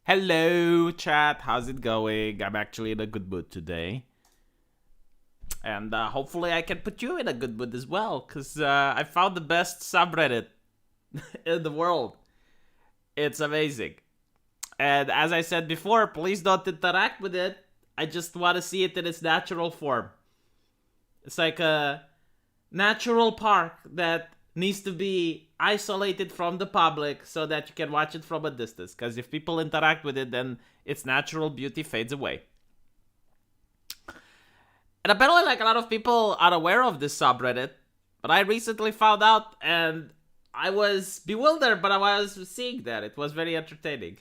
Hello, chat. How's it going? I'm actually in a good mood today. And hopefully I can put you in a good mood as well, because I found the best subreddit in the world. It's amazing. And as I said before, please don't interact with it. I just want to see it in its natural form. It's like a natural park that needs to be isolated from the public so that you can watch it from a distance. Because if people interact with it, then its natural beauty fades away. And apparently, like, a lot of people are aware of this subreddit, but I recently found out and I was bewildered, but I was seeing that. It was very entertaining.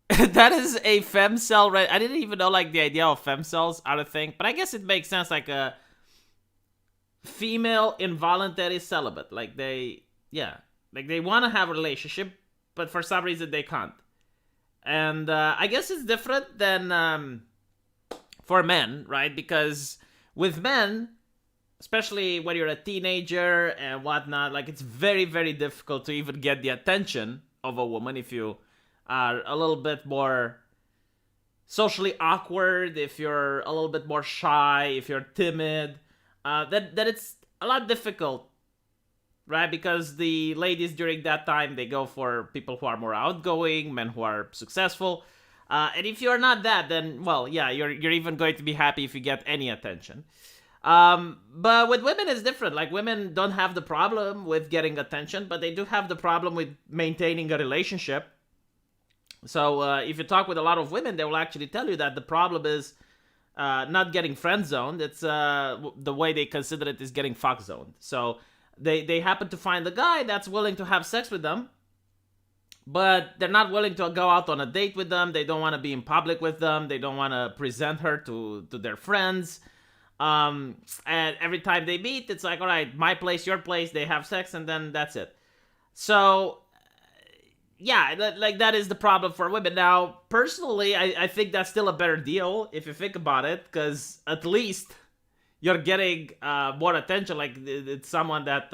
That is a femcel, right? I didn't even know, like, the idea of femcells are a thing, but I guess it makes sense, like a female involuntary celibate. Like, they want to have a relationship, but for some reason they can't. And I guess it's different than for men, right? Because with men, especially when you're a teenager and whatnot, like, it's very, very difficult to even get the attention of a woman if you are a little bit more socially awkward, if you're a little bit more shy, if you're timid, that it's a lot difficult, right? Because the ladies during that time, they go for people who are more outgoing, men who are successful. And if you're not that, then, well, yeah, you're even going to be happy if you get any attention. But with women, it's different. Like, women don't have the problem with getting attention, but they do have the problem with maintaining a relationship. So if you talk with a lot of women, they will actually tell you that the problem is not getting friend zoned. It's the way they consider it is getting fuck zoned. So they happen to find a guy that's willing to have sex with them, but they're not willing to go out on a date with them. They don't want to be in public with them. They don't want to present her to their friends. And every time they meet, it's like, all right, my place, your place. They have sex, and then that's it. So, yeah, like, that is the problem for women. Now, personally, I think that's still a better deal if you think about it, because at least you're getting more attention. Like, it's someone that,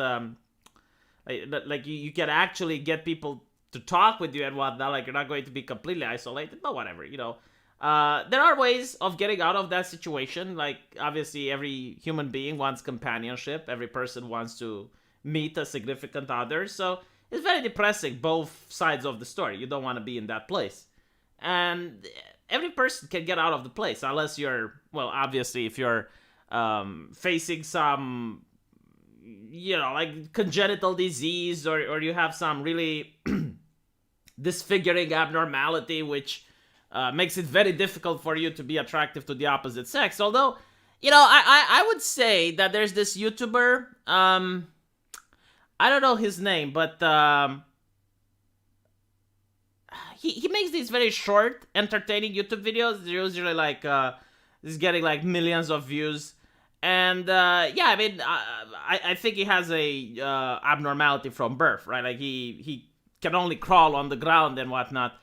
like you can actually get people to talk with you and whatnot. Like, you're not going to be completely isolated, but whatever, you know. There are ways of getting out of that situation. Like, obviously, every human being wants companionship. Every person wants to meet a significant other. So it's very depressing, both sides of the story. You don't want to be in that place. And every person can get out of the place, unless you're, well, obviously, if you're facing some, you know, like, congenital disease, or you have some really disfiguring abnormality, which makes it very difficult for you to be attractive to the opposite sex. Although, you know, I would say that there's this YouTuber, I don't know his name, but he makes these very short, entertaining YouTube videos. They're usually like, he's getting like millions of views. And yeah, I mean, I think he has a abnormality from birth, right? Like, he can only crawl on the ground and whatnot.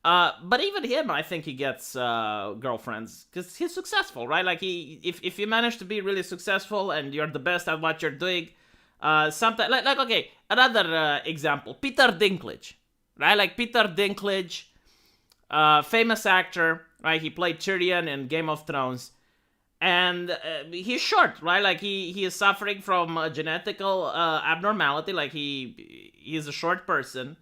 But even him, I think he gets girlfriends because he's successful, right? Like, if you manage to be really successful and you're the best at what you're doing, sometimes, like okay, another example, Peter Dinklage, right? Like, Peter Dinklage, famous actor, right? He played Tyrion in Game of Thrones. And he's short, right? Like, he is suffering from a genetical abnormality. Like, he is a short person.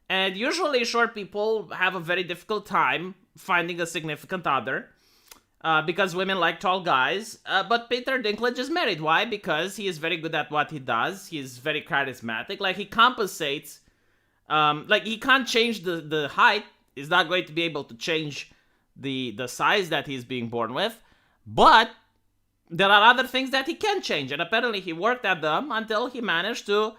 And usually short people have a very difficult time finding a significant other. Because women like tall guys. But Peter Dinklage is married. Why? Because he is very good at what he does. He's very charismatic. Like, he compensates. Like, he can't change the height. He's not going to be able to change the size that he's being born with. But there are other things that he can change, and apparently he worked at them until he managed to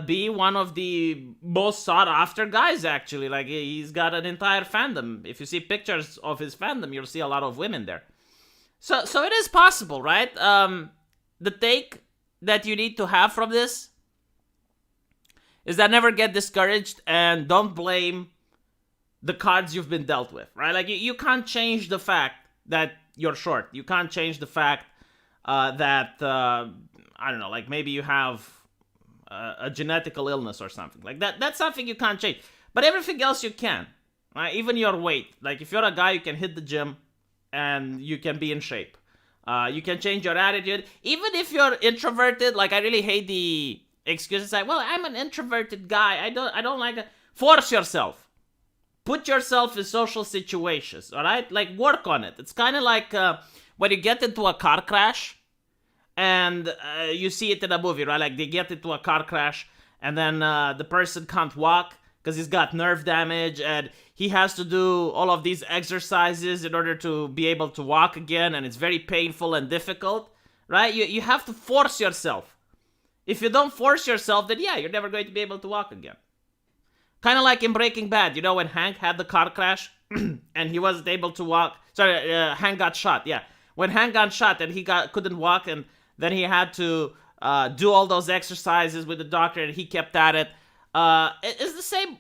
be one of the most sought-after guys, actually. Like, he's got an entire fandom. If you see pictures of his fandom, you'll see a lot of women there. So it is possible, right? The take that you need to have from this is that never get discouraged and don't blame the cards you've been dealt with, right? Like, you can't change the fact that you're short. You can't change the fact that, I don't know, like, maybe you have a genetical illness or something. Like, that's something you can't change. But everything else you can. Right? Even your weight. Like if you're a guy, you can hit the gym and you can be in shape. You can change your attitude. Even if you're introverted, like I really hate the excuses like, well, I'm an introverted guy. I don't like it. Force yourself. Put yourself in social situations, all right? Like work on it. It's kind of like when you get into a car crash and you see it in a movie, right? Like they get into a car crash and then the person can't walk because he's got nerve damage and he has to do all of these exercises in order to be able to walk again, and it's very painful and difficult, right? You have to force yourself. If you don't force yourself, then yeah, you're never going to be able to walk again. Kind of like in Breaking Bad, you know, when Hank had the car crash and he wasn't able to walk. Sorry, Hank got shot, yeah. When Hank got shot and he couldn't walk, and then he had to do all those exercises with the doctor, and he kept at it. It's the same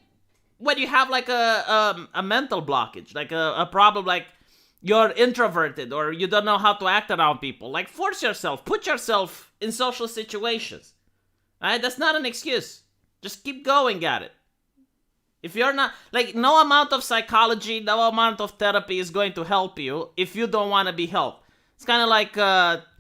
when you have like a mental blockage, like a problem, like you're introverted or you don't know how to act around people. Like force yourself, put yourself in social situations. Right? That's not an excuse. Just keep going at it. If you're not, like, no amount of psychology, no amount of therapy is going to help you if you don't want to be helped. It's kind of like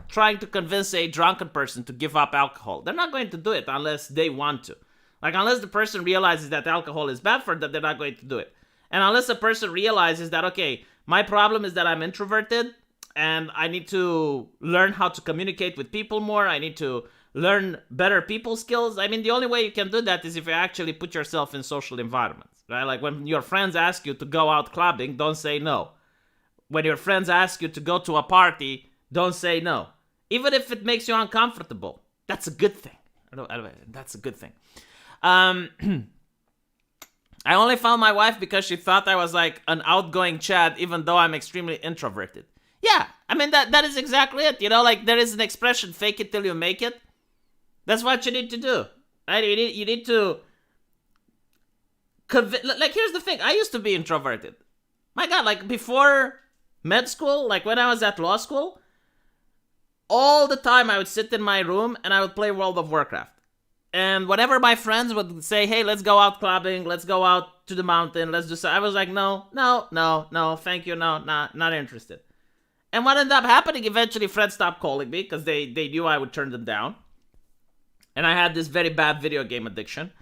trying to convince a drunken person to give up alcohol. They're not going to do it unless they want to. Like, unless the person realizes that alcohol is bad for them, they're not going to do it. And unless a person realizes that, okay, my problem is that I'm introverted and I need to learn how to communicate with people more. I need to learn better people skills. I mean, the only way you can do that is if you actually put yourself in social environments, right? Like when your friends ask you to go out clubbing, don't say no. When your friends ask you to go to a party, don't say no. Even if it makes you uncomfortable, that's a good thing. That's a good thing. I only found my wife because she thought I was like an outgoing Chad, even though I'm extremely introverted. Yeah, I mean, that is exactly it. You know, like there is an expression, fake it till you make it. That's what you need to do, right? You need to like, here's the thing. I used to be introverted. My God, like before med school, like when I was at law school, all the time I would sit in my room and I would play World of Warcraft. And whenever my friends would say, hey, let's go out clubbing, let's go out to the mountain, let's do so, I was like, no, thank you, no, not interested. And what ended up happening, eventually friends stopped calling me because they knew I would turn them down. And I had this very bad video game addiction.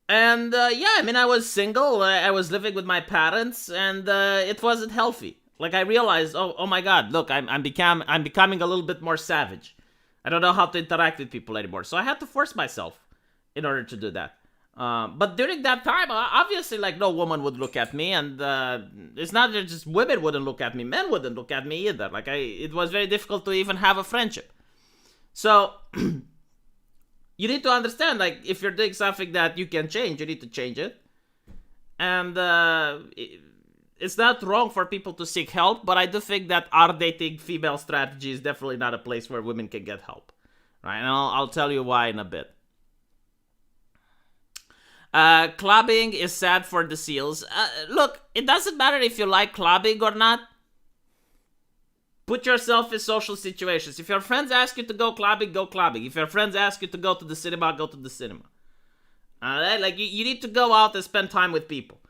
And yeah, I mean, I was single. I was living with my parents, and it wasn't healthy. Like I realized, oh my God, look, I'm becoming a little bit more savage. I don't know how to interact with people anymore. So I had to force myself in order to do that. But during that time, obviously, like no woman would look at me, and it's not that just women wouldn't look at me, men wouldn't look at me either. Like it was very difficult to even have a friendship. So you need to understand, like, if you're doing something that you can change, you need to change it. And it's not wrong for people to seek help, but I do think that our dating female strategy is definitely not a place where women can get help. Right? And I'll tell you why in a bit. Clubbing is sad for the seals. Look, it doesn't matter if you like clubbing or not. Put yourself in social situations. If your friends ask you to go clubbing, go clubbing. If your friends ask you to go to the cinema, go to the cinema. Alright? Like, you need to go out and spend time with people.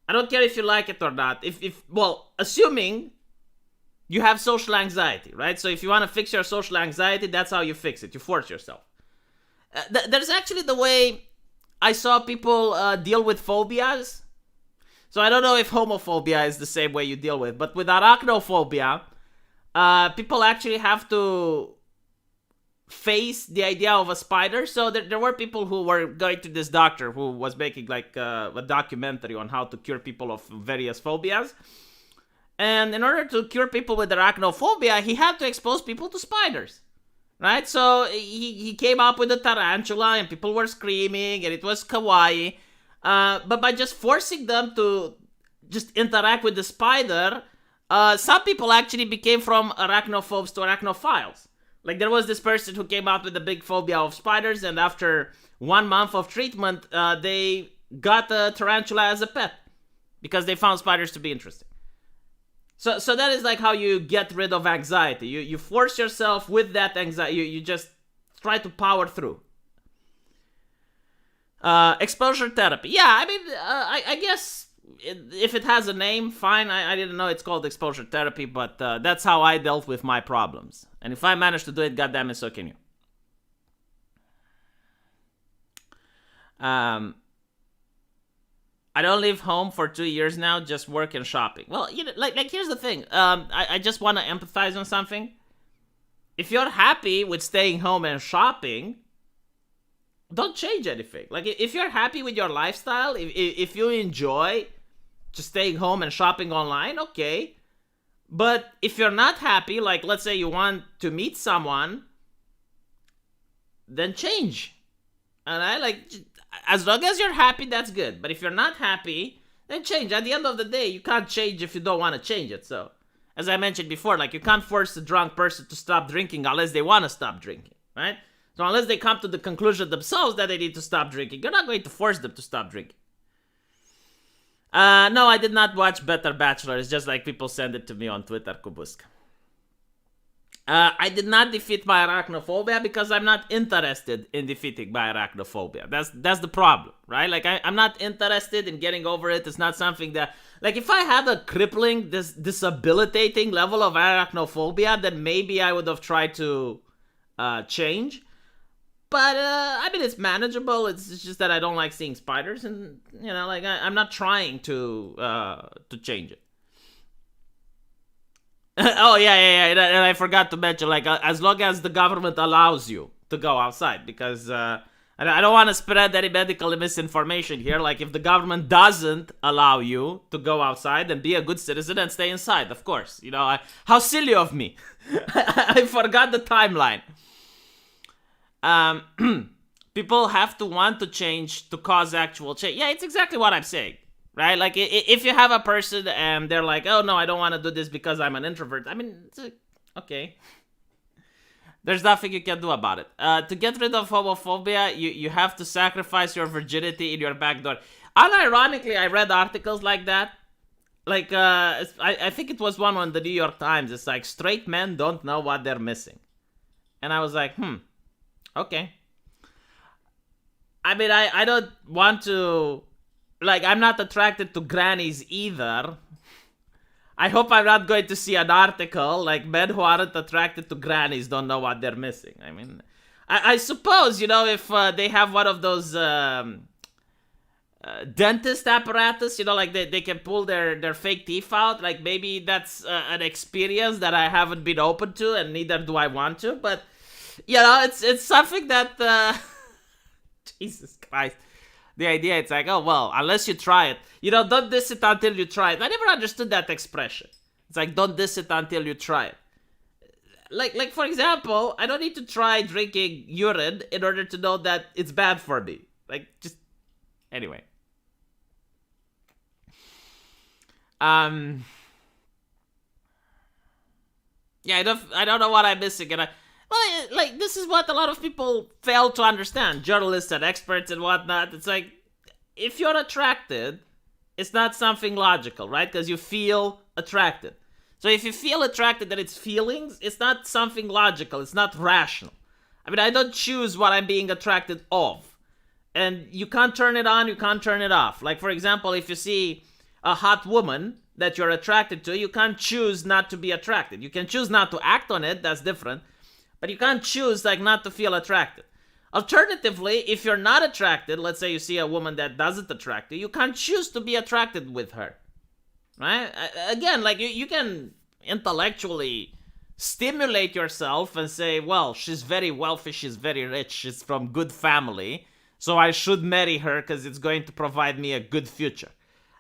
I don't care if you like it or not. Well, assuming you have social anxiety, right? So if you want to fix your social anxiety, that's how you fix it. You force yourself. There's actually the way I saw people deal with phobias. So I don't know if homophobia is the same way you deal with, but with arachnophobia, people actually have to face the idea of a spider. So there were people who were going to this doctor who was making like a documentary on how to cure people of various phobias. And in order to cure people with arachnophobia, he had to expose people to spiders. Right? So he came up with a tarantula and people were screaming and it was kawaii. But by just forcing them to just interact with the spider, some people actually became from arachnophobes to arachnophiles. Like there was this person who came out with a big phobia of spiders, and after 1 month of treatment, they got a tarantula as a pet because they found spiders to be interesting. So that is like how you get rid of anxiety. You force yourself with that anxiety. You just try to power through. Exposure therapy. Yeah, I mean, I guess if it has a name, fine. I didn't know it's called exposure therapy, but that's how I dealt with my problems. And if I managed to do it, goddammit, so can you. I don't leave home for 2 years now, just work and shopping. Well, like here's the thing. I just want to empathize on something. If you're happy with staying home and shopping, don't change anything. Like, if you're happy with your lifestyle, if you enjoy just staying home and shopping online, okay. But if you're not happy, like, let's say you want to meet someone, then change. And as long as you're happy, that's good. But if you're not happy, then change. At the end of the day, you can't change if you don't want to change it. So, as I mentioned before, like, you can't force a drunk person to stop drinking unless they want to stop drinking, right? So unless they come to the conclusion themselves that they need to stop drinking, you're not going to force them to stop drinking. No, I did not watch Better Bachelor. It's just like people send it to me on Twitter, Kubuska. I did not defeat my arachnophobia because I'm not interested in defeating my arachnophobia. That's the problem, right? Like, I'm not interested in getting over it. It's not something that... Like, if I had a crippling, debilitating level of arachnophobia, then maybe I would have tried to change. But, I mean, it's manageable. It's just that I don't like seeing spiders. And, like, I'm not trying to change it. Oh, yeah. And I forgot to mention, like, as long as the government allows you to go outside. Because I don't want to spread any medical misinformation here. Like, if the government doesn't allow you to go outside, then be a good citizen and stay inside, of course. How silly of me. I forgot the timeline. People have to want to change to cause actual change. Yeah, it's exactly what I'm saying, right? Like, if you have a person and they're like, oh no, I don't want to do this because I'm an introvert. I mean, it's okay. There's nothing you can do about it. To get rid of homophobia, you have to sacrifice your virginity in your back door. Unironically, I read articles like that. Like, I think it was one on the New York Times. It's like, straight men don't know what they're missing. And I was like, okay. I mean, I don't want to... Like, I'm not attracted to grannies either. I hope I'm not going to see an article like, men who aren't attracted to grannies don't know what they're missing. I mean, I suppose, if they have one of those dentist apparatus, like they can pull their fake teeth out. Like, maybe that's an experience that I haven't been open to, and neither do I want to. But, it's something that... Jesus Christ. The idea, it's like, oh, well, unless you try it. Don't diss it until you try it. I never understood that expression. It's like, don't diss it until you try it. Like for example, I don't need to try drinking urine in order to know that it's bad for me. Like, just... Anyway. Yeah, I don't know what I'm missing, and like, this is what a lot of people fail to understand. Journalists and experts and whatnot. It's like, if you're attracted, it's not something logical, right? Because you feel attracted. So if you feel attracted and it's feelings, it's not something logical. It's not rational. I mean, I don't choose what I'm being attracted of. And you can't turn it on, you can't turn it off. Like, for example, if you see a hot woman that you're attracted to, you can't choose not to be attracted. You can choose not to act on it, that's different. But you can't choose, like, not to feel attracted. Alternatively, if you're not attracted, let's say you see a woman that doesn't attract you, you can't choose to be attracted with her. Right? Again, like, you can intellectually stimulate yourself and say, well, she's very wealthy, she's very rich, she's from good family, so I should marry her because it's going to provide me a good future.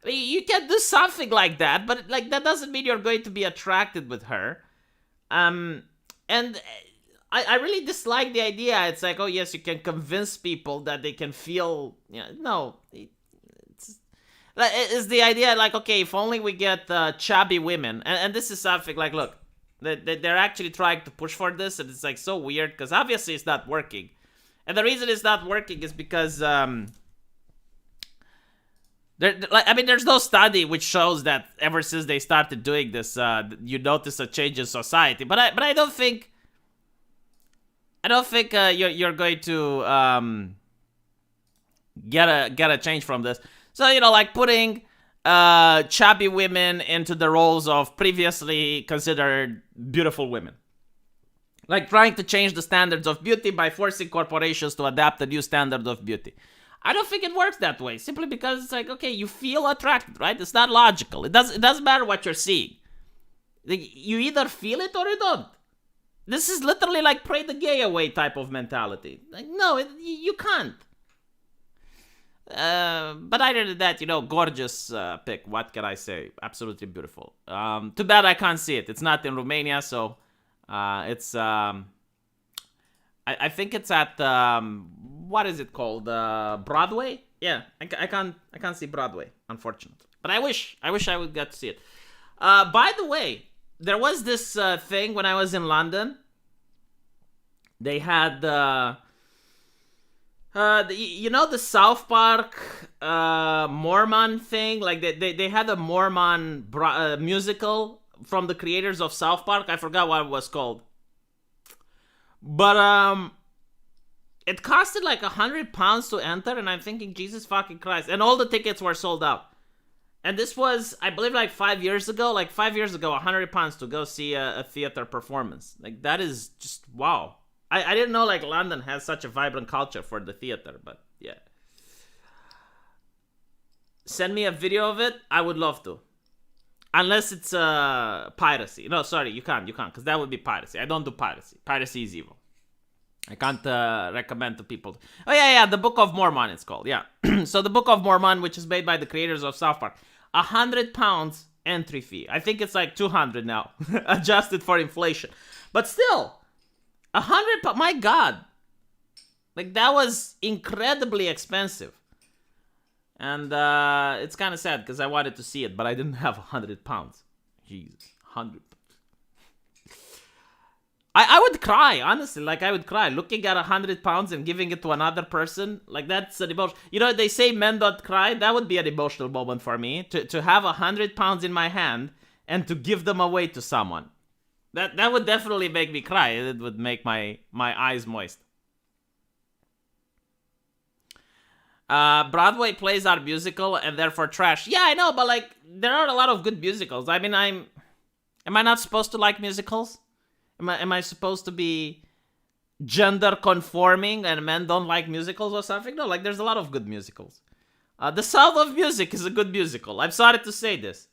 I mean, you can do something like that, but, like, that doesn't mean you're going to be attracted with her. And... I really dislike the idea. It's like, oh yes, you can convince people that they can feel... no. It's the idea, like, okay, if only we get chubby women. And this is something, like, look, they're actually trying to push for this, and it's, like, so weird, because obviously it's not working. And the reason it's not working is because... there's no study which shows that ever since they started doing this, you notice a change in society. But I don't think... you're going to get a change from this. So, you know, like putting chubby women into the roles of previously considered beautiful women. Like trying to change the standards of beauty by forcing corporations to adapt a new standard of beauty. I don't think it works that way, simply because it's like, okay, you feel attracted, right? It's not logical. It doesn't matter what you're seeing. You either feel it or you don't. This is literally like pray the gay away type of mentality. Like, no, you can't. But other than that, you know, gorgeous pic. What can I say? Absolutely beautiful. Too bad I can't see it. It's not in Romania, so it's I think it's at what is it called? Broadway? Yeah, I can't see Broadway, unfortunately. But I wish I would get to see it. By the way, there was this thing when I was in London. They had you know, the South Park Mormon thing? Like they had a Mormon musical from the creators of South Park. I forgot what it was called. But it costed like £100 to enter, and I'm thinking, Jesus fucking Christ. And all the tickets were sold out. And this was, I believe, like 5 years ago. Like 5 years ago, £100 to go see a theater performance. Like, that is just, wow. I didn't know, like, London has such a vibrant culture for the theater, but yeah. Send me a video of it. I would love to. Unless it's piracy. No, sorry, you can't, because that would be piracy. I don't do piracy. Piracy is evil. I can't recommend to people. Oh, yeah, the Book of Mormon it's called, yeah. So the Book of Mormon, which is made by the creators of South Park. £100 entry fee. I think it's like 200 now, adjusted for inflation. But still, £100, my God. Like, that was incredibly expensive. And it's kind of sad because I wanted to see it, but I didn't have £100. Jesus, £100. I would cry, honestly. Like, I would cry. Looking at £100 and giving it to another person, like, that's an emotion. You know, they say men don't cry. That would be an emotional moment for me. To have £100 in my hand and to give them away to someone. That would definitely make me cry. It would make my eyes moist. Broadway plays are musical and therefore trash. Yeah, I know, but like, there are a lot of good musicals. I mean, am I not supposed to like musicals? Am I supposed to be gender conforming and men don't like musicals or something? No, like, there's a lot of good musicals. The Sound of Music is a good musical. I'm sorry to say this.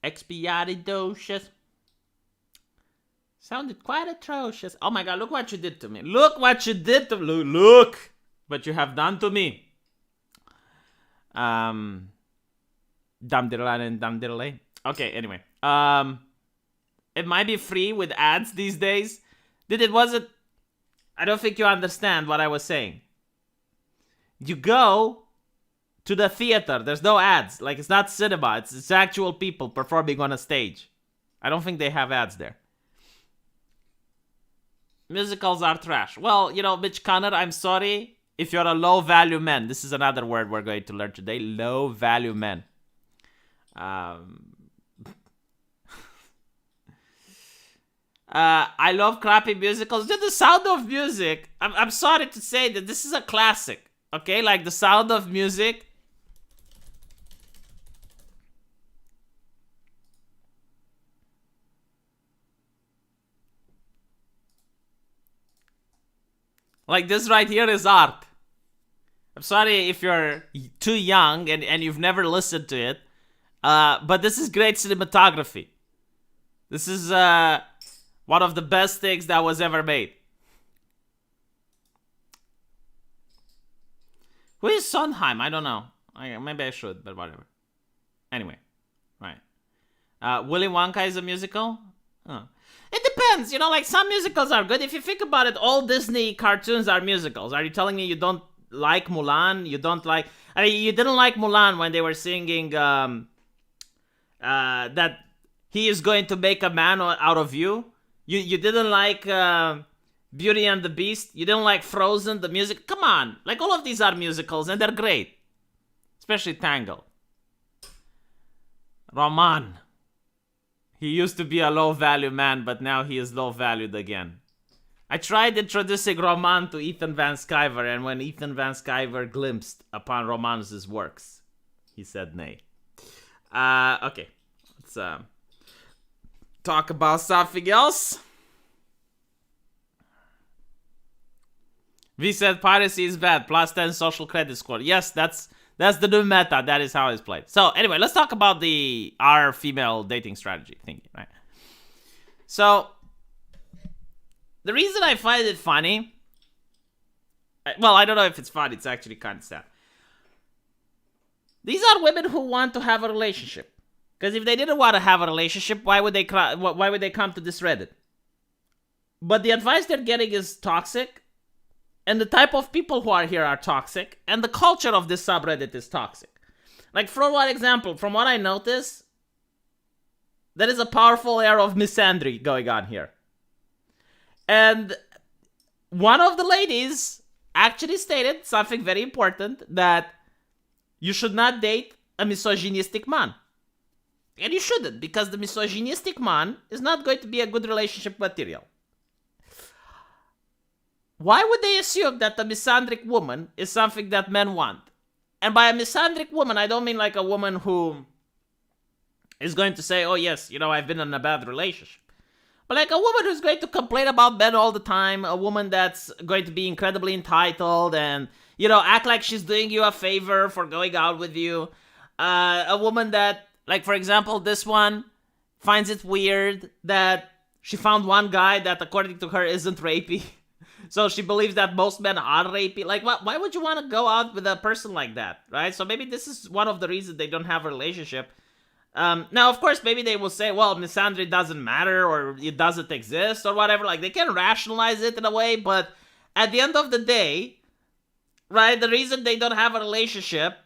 Expialidocious. Sounded quite atrocious. Oh my God, look what you did to me. Look what you did to me. Look what you have done to me. Dum diddle and dum diddle. Okay, anyway. It might be free with ads these days. I don't think you understand what I was saying. You go to the theater. There's no ads. Like, it's not cinema. It's actual people performing on a stage. I don't think they have ads there. Musicals are trash. Well, you know, Mitch Connor, I'm sorry if you're a low-value man. This is another word we're going to learn today. Low-value men. I love crappy musicals. Dude, The Sound of Music. I'm sorry to say that this is a classic. Okay, like The Sound of Music. Like, this right here is art. I'm sorry if you're too young and you've never listened to it. But this is great cinematography. This is one of the best things that was ever made. Who is Sondheim? I don't know. Maybe I should, but whatever. Anyway, right. Willy Wonka is a musical? Oh. It depends. You know, like, some musicals are good. If you think about it, all Disney cartoons are musicals. Are you telling me you don't like Mulan? You don't like... I mean, you didn't like Mulan when they were singing that he is going to make a man out of you. You didn't like Beauty and the Beast. You didn't like Frozen, the music. Come on. Like, all of these are musicals, and they're great. Especially Tangled. Roman. He used to be a low-value man, but now he is low-valued again. I tried introducing Roman to Ethan Van Sciver, and when Ethan Van Sciver glimpsed upon Roman's works, he said nay. Okay. Let's talk about something else. V said piracy is bad. Plus 10 social credit score. Yes, that's the new meta. That is how it's played. So anyway, let's talk about our female dating strategy thinking, right? So the reason I find it funny, well, I don't know if it's funny. It's actually kind of sad. These are women who want to have a relationship. Because if they didn't want to have a relationship, why would they come to this Reddit? But the advice they're getting is toxic. And the type of people who are here are toxic. And the culture of this subreddit is toxic. Like, for one example, from what I notice, there is a powerful air of misandry going on here. And one of the ladies actually stated something very important, that you should not date a misogynistic man. And you shouldn't, because the misogynistic man is not going to be a good relationship material. Why would they assume that the misandric woman is something that men want? And by a misandric woman, I don't mean like a woman who is going to say, oh yes, I've been in a bad relationship. But like a woman who's going to complain about men all the time, a woman that's going to be incredibly entitled and, act like she's doing you a favor for going out with you. A woman that, like, for example, this one finds it weird that she found one guy that, according to her, isn't rapey. So she believes that most men are rapey. Like, why would you want to go out with a person like that, right? So maybe this is one of the reasons they don't have a relationship. Now, of course, maybe they will say, well, misandry doesn't matter or it doesn't exist or whatever. Like, they can rationalize it in a way, but at the end of the day, right, the reason they don't have a relationship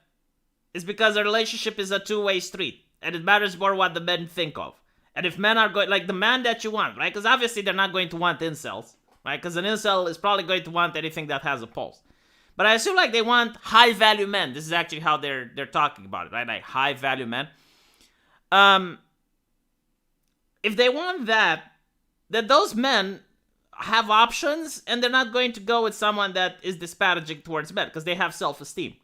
is because a relationship is a two-way street. And it matters more what the men think of. And if men are going, like the man that you want, right? Because obviously they're not going to want incels, right? Because an incel is probably going to want anything that has a pulse. But I assume like they want high-value men. This is actually how they're talking about it, right? Like high-value men. If they want that, then those men have options and they're not going to go with someone that is disparaging towards men because they have self-esteem,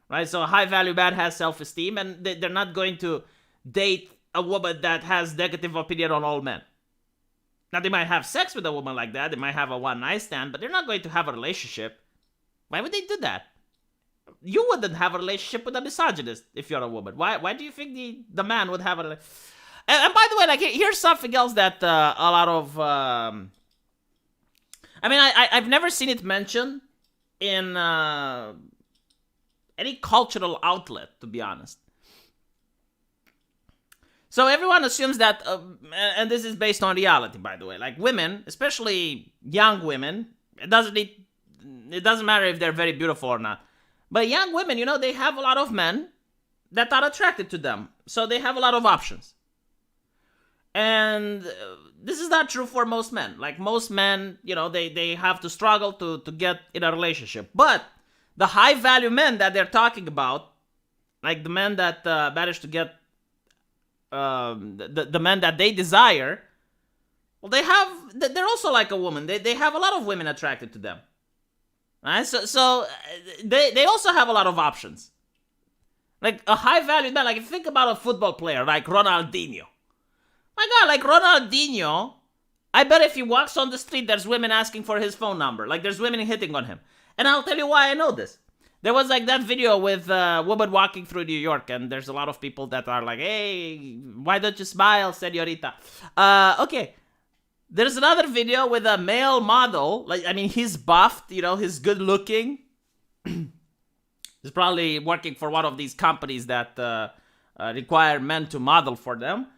right? So a high-value man has self-esteem and they're not going to date a woman that has negative opinion on all men. Now, they might have sex with a woman like that. They might have a one-night stand, but they're not going to have a relationship. Why would they do that? You wouldn't have a relationship with a misogynist if you're a woman. Why do you think the man would have a relationship? And by the way, like, here's something else that a lot of... I mean, I've never seen it mentioned in any cultural outlet, to be honest. So everyone assumes that, and this is based on reality, by the way, like women, especially young women, it doesn't matter if they're very beautiful or not, but young women, they have a lot of men that are attracted to them, so they have a lot of options. And this is not true for most men. Like most men, they have to struggle to get in a relationship. But the high-value men that they're talking about, like the men that manage to get the men that they desire, well, they're also like a woman. They have a lot of women attracted to them. Right? So they also have a lot of options. Like a high-value man, like if you think about a football player like Ronaldinho. My God, like Ronaldinho, I bet if he walks on the street, there's women asking for his phone number. Like there's women hitting on him. And I'll tell you why I know this. There was like that video with a woman walking through New York, and there's a lot of people that are like, hey, why don't you smile, señorita? Okay. There's another video with a male model. Like, I mean, he's buffed, he's good looking. He's probably working for one of these companies that require men to model for them.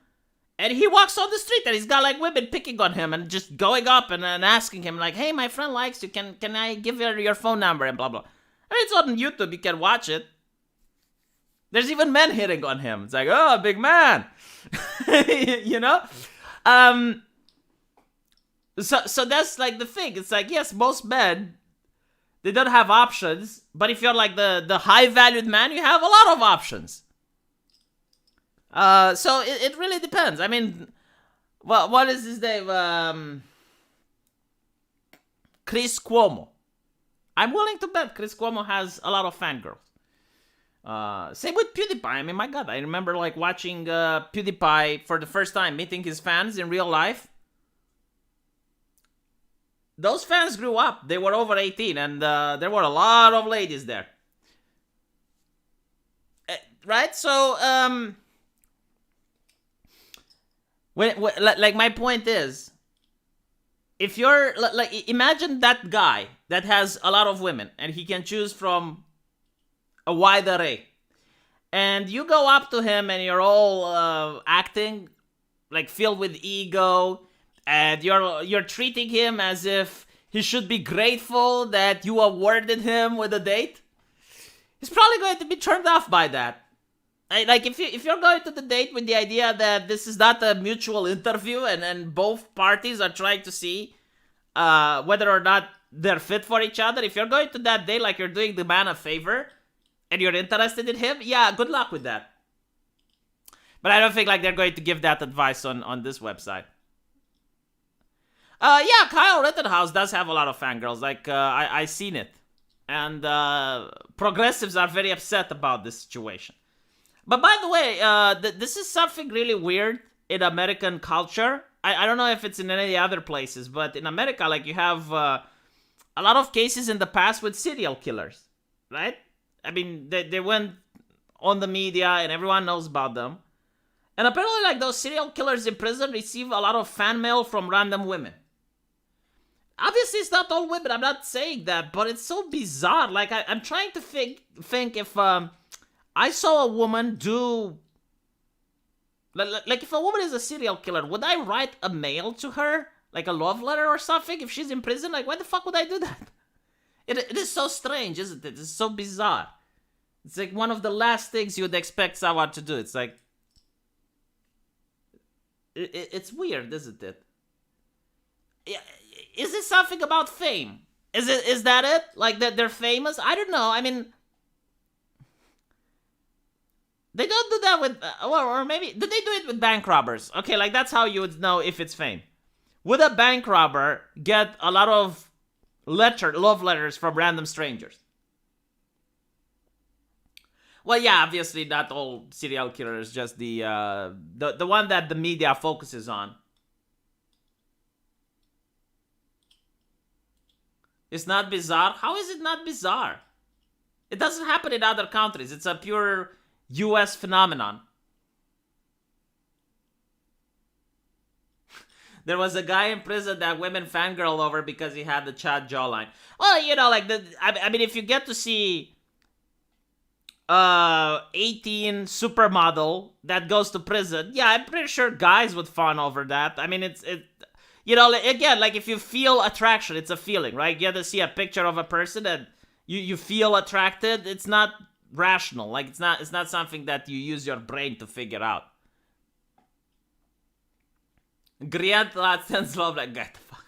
And he walks on the street and he's got like women picking on him and just going up and asking him like, hey, my friend likes you. Can I give her your phone number and blah, blah. And it's on YouTube. You can watch it. There's even men hitting on him. It's like, oh, big man. So that's like the thing. It's like, yes, most men, they don't have options. But if you're like the high-valued man, you have a lot of options. So it really depends. I mean, what is his name? Chris Cuomo. I'm willing to bet Chris Cuomo has a lot of fangirls. Same with PewDiePie. I mean, my God, I remember like watching PewDiePie for the first time, meeting his fans in real life. Those fans grew up. They were over 18, and there were a lot of ladies there. Right? So, like my point is, if you're like, imagine that guy that has a lot of women, and he can choose from a wide array, and you go up to him and you're all acting like filled with ego, and you're treating him as if he should be grateful that you awarded him with a date. He's probably going to be turned off by that. Like if you're going to the date with the idea that this is not a mutual interview and both parties are trying to see whether or not they're fit for each other, if you're going to that date like you're doing the man a favor, and you're interested in him, yeah, good luck with that. But I don't think like they're going to give that advice on this website. Yeah, Kyle Rittenhouse does have a lot of fangirls. Like, I seen it. And progressives are very upset about this situation. But by the way, this is something really weird in American culture. I don't know if it's in any other places, but in America, like, you have a lot of cases in the past with serial killers, right? I mean, they went on the media and everyone knows about them. And apparently, like, those serial killers in prison receive a lot of fan mail from random women. Obviously, it's not all women. I'm not saying that, but it's so bizarre. Like, I'm trying to think if I saw a woman do... Like, if a woman is a serial killer, would I write a mail to her? Like a love letter or something? If she's in prison? Like, why the fuck would I do that? It is so strange, isn't it? It's so bizarre. It's like one of the last things you would expect someone to do. It's like... It's weird, isn't it? Is it something about fame? Is that it? Like that they're famous? I don't know. I mean... They don't do that with... or maybe... Did they do it with bank robbers? Okay, like that's how you would know if it's fame. Would a bank robber get a lot of love letters from random strangers? Well, yeah, obviously not all serial killers, just the one that the media focuses on. It's not bizarre? How is it not bizarre? It doesn't happen in other countries. It's a pure US phenomenon. There was a guy in prison that women fangirl over because he had the Chad jawline. Well, you know, like, I mean, if you get to see 18 supermodel that goes to prison, yeah, I'm pretty sure guys would fawn over that. I mean, it you know, again, like, if you feel attraction, it's a feeling, right? You have to see a picture of a person and you feel attracted. It's not rational. Like, it's not something that you use your brain to figure out. Griant sends love, like, get the fuck.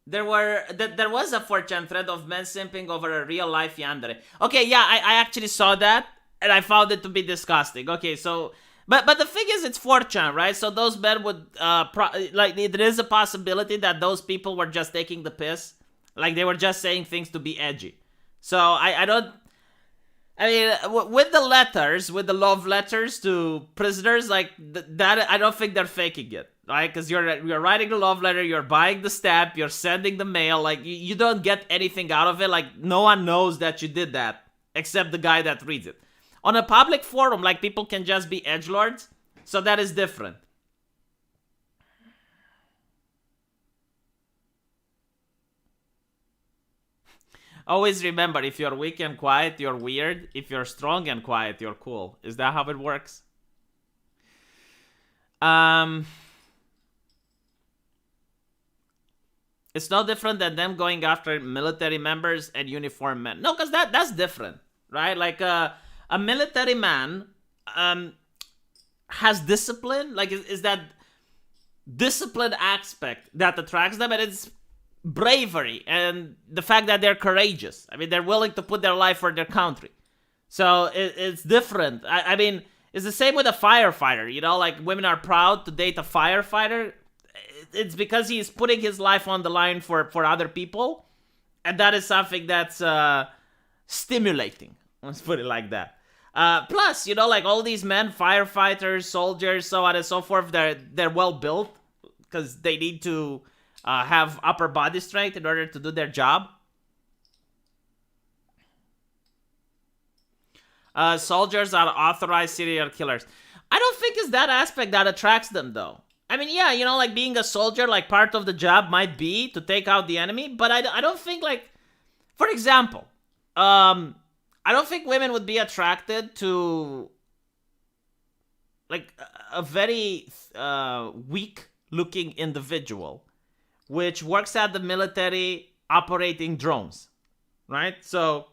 There was a 4chan thread of men simping over a real life yandere. Okay, yeah, I actually saw that and I found it to be disgusting. Okay, so but the thing is, it's 4chan, right? So those men would like, there is a possibility that those people were just taking the piss, like they were just saying things to be edgy. So I don't. I mean, with the letters, with the love letters to prisoners, like that, I don't think they're faking it, right? Because you're writing the love letter, you're buying the stamp, you're sending the mail, like you don't get anything out of it. Like, no one knows that you did that except the guy that reads it. On a public forum, like, people can just be edgelords, so that is different. Always remember, if you're weak and quiet, you're weird. If you're strong and quiet, you're cool. Is that how it works? It's no different than them going after military members and uniformed men. No, because that's different, right? Like, a military man has discipline. Like, is that discipline aspect that attracts them, and it's bravery and the fact that they're courageous. I mean, they're willing to put their life for their country. So it's different. I mean, it's the same with a firefighter. You know, like, women are proud to date a firefighter. it's because he's putting his life on the line for other people, and that is something that's stimulating. Let's put it like that. Plus, like all these men, firefighters, soldiers, so on and so forth, they're well built because they need to have upper body strength in order to do their job. Soldiers are authorized serial killers. I don't think it's that aspect that attracts them, though. I mean, yeah, like being a soldier, like part of the job might be to take out the enemy, but I don't think, like, for example, I don't think women would be attracted to, like, a very weak-looking individual which works at the military operating drones, right? So,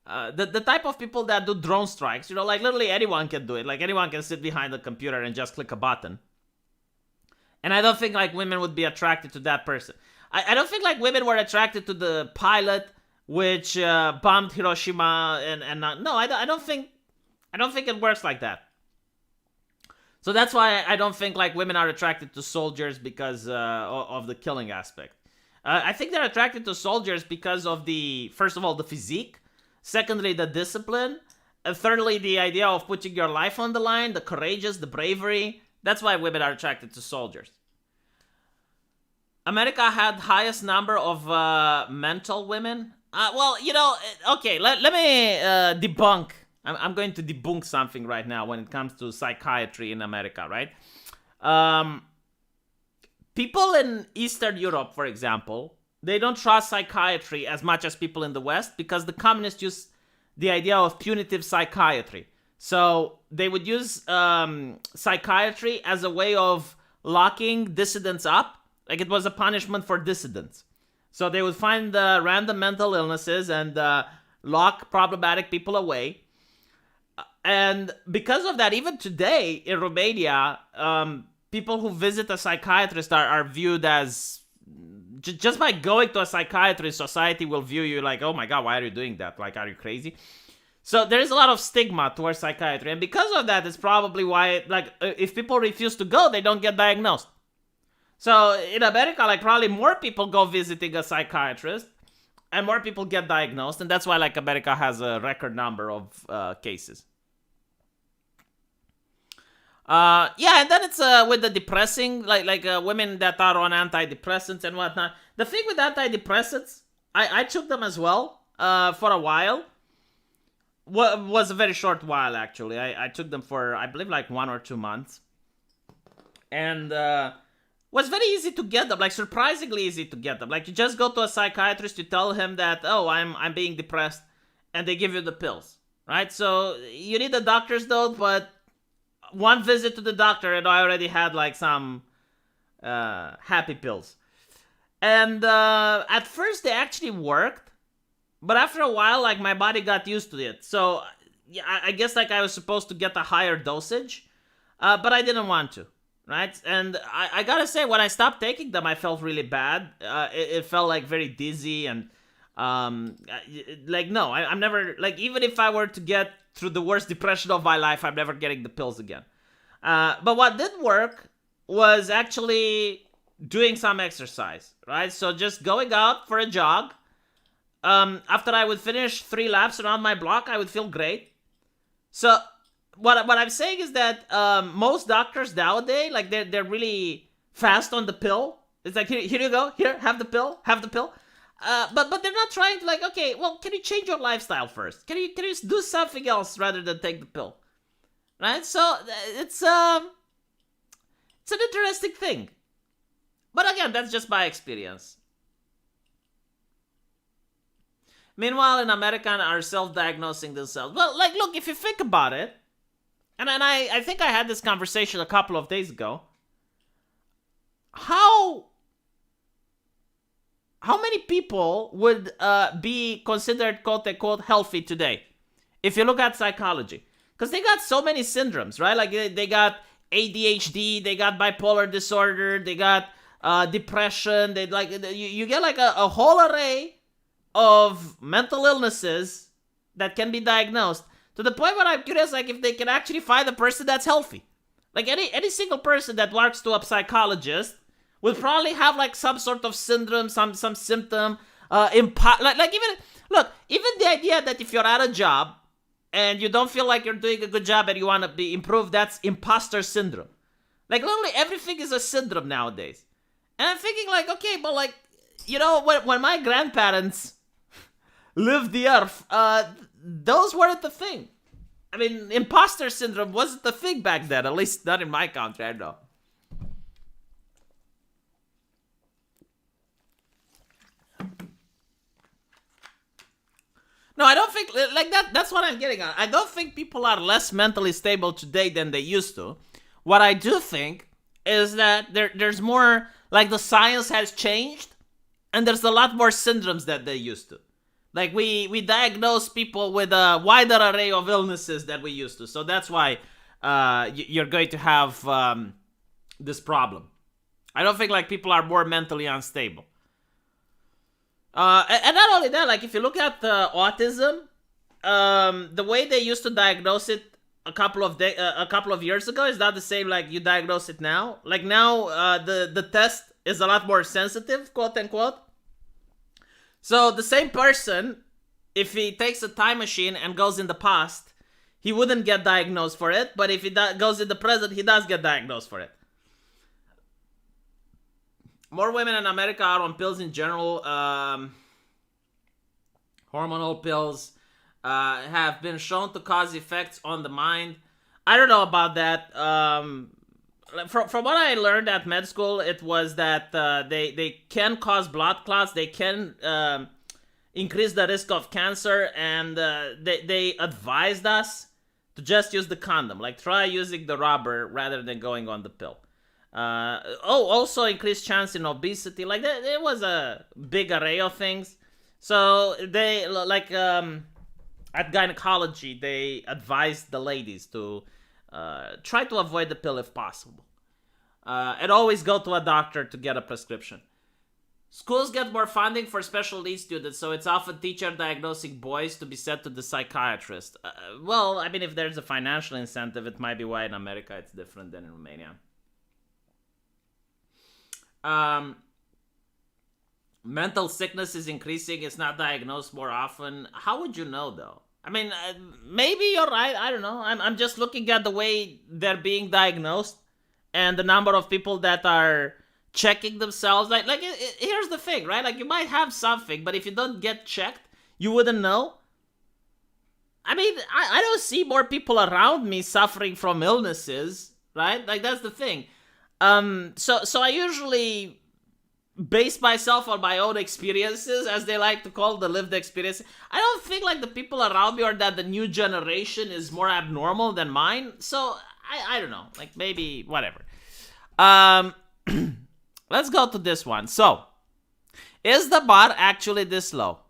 the type of people that do drone strikes, like literally anyone can do it. Like anyone can sit behind the computer and just click a button. And I don't think like women would be attracted to that person. I don't think like women were attracted to the pilot which bombed Hiroshima and no, I don't think it works like that. So that's why I don't think like women are attracted to soldiers because of the killing aspect. I think they're attracted to soldiers because of first of all, the physique. Secondly, the discipline. And thirdly, the idea of putting your life on the line, the courageous, the bravery. That's why women are attracted to soldiers. America had highest number of mental women. Okay, let me debunk. I'm going to debunk something right now when it comes to psychiatry in America, right? People in Eastern Europe, for example, they don't trust psychiatry as much as people in the West because the communists use the idea of punitive psychiatry. So they would use psychiatry as a way of locking dissidents up. Like it was a punishment for dissidents. So they would find random mental illnesses and lock problematic people away. And because of that, even today in Romania, people who visit a psychiatrist are viewed as... Just by going to a psychiatrist, society will view you like, oh my god, why are you doing that? Like, are you crazy? So there is a lot of stigma towards psychiatry. And because of that, it's probably why, like, if people refuse to go, they don't get diagnosed. So in America, like, probably more people go visiting a psychiatrist and more people get diagnosed. And that's why, like, America has a record number of cases. And then it's with the depressing, like women that are on antidepressants and whatnot. The thing with antidepressants, I took them as well for a while. Was a very short while, actually. I took them for, I believe, like 1 or 2 months. And was very easy to get them, like surprisingly easy to get them. Like you just go to a psychiatrist, you tell him that, oh, I'm being depressed, and they give you the pills, right? So you need a doctor's note, but one visit to the doctor and I already had like some happy pills. And at first they actually worked, but after a while, like my body got used to it. So yeah, I guess like I was supposed to get a higher dosage, but I didn't want to, right? And I gotta say, when I stopped taking them, I felt really bad. It felt like very dizzy and like, no, I'm never, like, even if I were to get through the worst depression of my life, I'm never getting the pills again. But what did work was actually doing some exercise, right? So just going out for a jog. After I would finish 3 laps around my block, I would feel great. So what I'm saying is that most doctors nowadays, like they're really fast on the pill. It's like, here you go, here, have the pill. But they're not trying to, like, okay, well, can you change your lifestyle first? Can you do something else rather than take the pill? Right? So it's an interesting thing. But again, that's just my experience. Meanwhile, in America, are self-diagnosing themselves. Well, like, look, if you think about it, and I think I had this conversation a couple of days ago. How many people would be considered quote-unquote healthy today? If you look at psychology. Because they got so many syndromes, right? Like they got ADHD, they got bipolar disorder, they got depression. They like you get like a whole array of mental illnesses that can be diagnosed. To the point where I'm curious, like if they can actually find a person that's healthy. Like any single person that walks to a psychologist will probably have like some sort of syndrome, some symptom, like even the idea that if you're at a job and you don't feel like you're doing a good job and you want to be improved, that's imposter syndrome. Like literally everything is a syndrome nowadays. And I'm thinking like, okay, but like, you know, when my grandparents lived the earth, those weren't the thing. I mean, imposter syndrome wasn't the thing back then, at least not in my country, I know. No, I don't think, like that's what I'm getting at. I don't think people are less mentally stable today than they used to. What I do think is that there's more, like the science has changed, and there's a lot more syndromes that they used to. Like we diagnose people with a wider array of illnesses than we used to. So that's why you're going to have this problem. I don't think like people are more mentally unstable. And not only that, like if you look at autism, the way they used to diagnose it a couple of years ago is not the same like you diagnose it now. Like now, the test is a lot more sensitive, quote unquote. So the same person, if he takes a time machine and goes in the past, he wouldn't get diagnosed for it. But if he goes in the present, he does get diagnosed for it. More women in America are on pills in general. Hormonal pills have been shown to cause effects on the mind. I don't know about that. From what I learned at med school, it was that they can cause blood clots. They can increase the risk of cancer. And they advised us to just use the condom. Like try using the rubber rather than going on the pill. Also increased chance in obesity. Like there was a big array of things. So they like at gynecology they advised the ladies to try to avoid the pill if possible, and always go to a doctor to get a prescription. Schools get more funding for special needs students, so it's often teacher diagnosing boys to be sent to the psychiatrist. Well, I mean, if there's a financial incentive, it might be why in America it's different than in Romania. Mental sickness is increasing. It's not diagnosed more often. How would you know, though? I mean, maybe you're right. I don't know. I'm just looking at the way they're being diagnosed and the number of people that are checking themselves. Like here's the thing, right? Like you might have something, but if you don't get checked, you wouldn't know. I mean, I don't see more people around me suffering from illnesses, right? Like that's the thing. So I usually base myself on my own experiences, as they like to call the lived experience. I don't think like the people around me or that the new generation is more abnormal than mine. So I don't know, like maybe whatever. Let's go to this one. So, is the bar actually this low?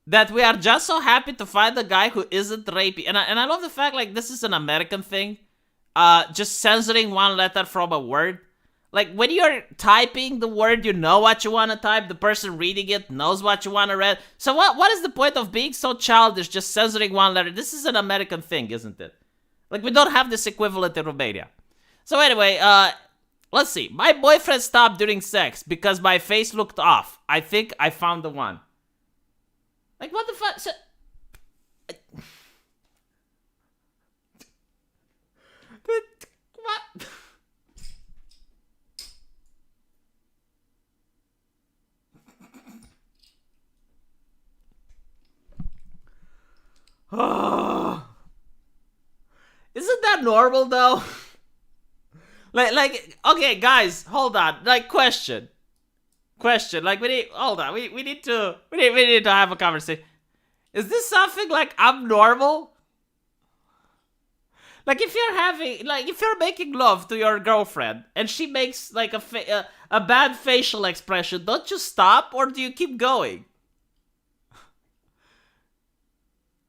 That we are just so happy to find a guy who isn't rapey. And I love the fact like this is an American thing. Just censoring one letter from a word. Like when you're typing the word, you know what you want to type. The person reading it knows what you want to read. So what is the point of being so childish, just censoring one letter? This is an American thing, isn't it? Like we don't have this equivalent in Romania. So anyway, let's see. My boyfriend stopped during sex because my face looked off. I think I found the one. Like what the fuck? So, what? Isn't that normal though? like okay guys, hold on. Like question. Like we need to have a conversation. Is this something like abnormal? Like if you're making love to your girlfriend and she makes like a bad facial expression, don't you stop or do you keep going?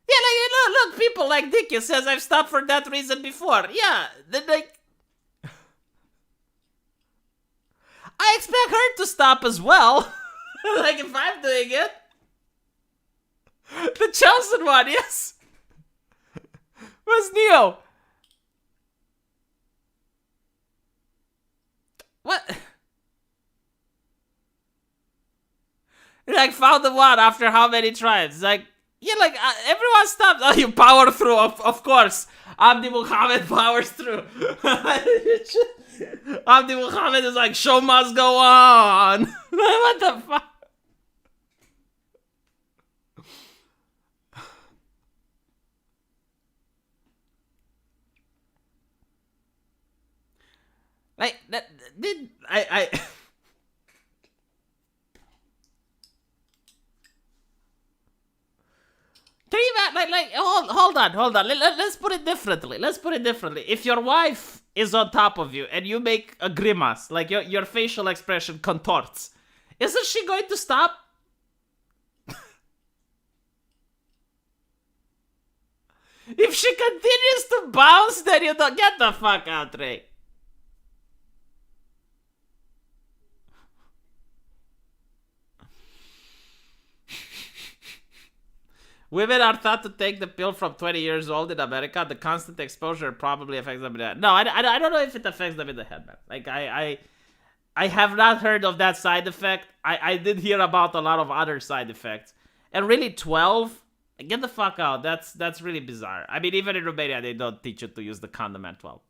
Yeah, like look, people like Dickie says I've stopped for that reason before. Yeah, then like I expect her to stop as well. Like if I'm doing it. The chosen one, yes. Where's Neo? What? Like, found the one after how many tries? It's like, yeah, like, everyone stops. Oh, you power through, of course. Abdi Muhammad powers through. Abdi Muhammad is like, show must go on. What the fuck? Like, that did I Can you imagine, like, hold on. Let's put it differently. If your wife is on top of you and you make a grimace, like your facial expression contorts, isn't she going to stop? If she continues to bounce, then you don't get the fuck out, Ray. Women are thought to take the pill from 20 years old in America. The constant exposure probably affects them in the head. No, I don't know if it affects them in the head, man. Like, I have not heard of that side effect. I did hear about a lot of other side effects. And really, 12? Get the fuck out. That's really bizarre. I mean, even in Romania, they don't teach you to use the condom at 12.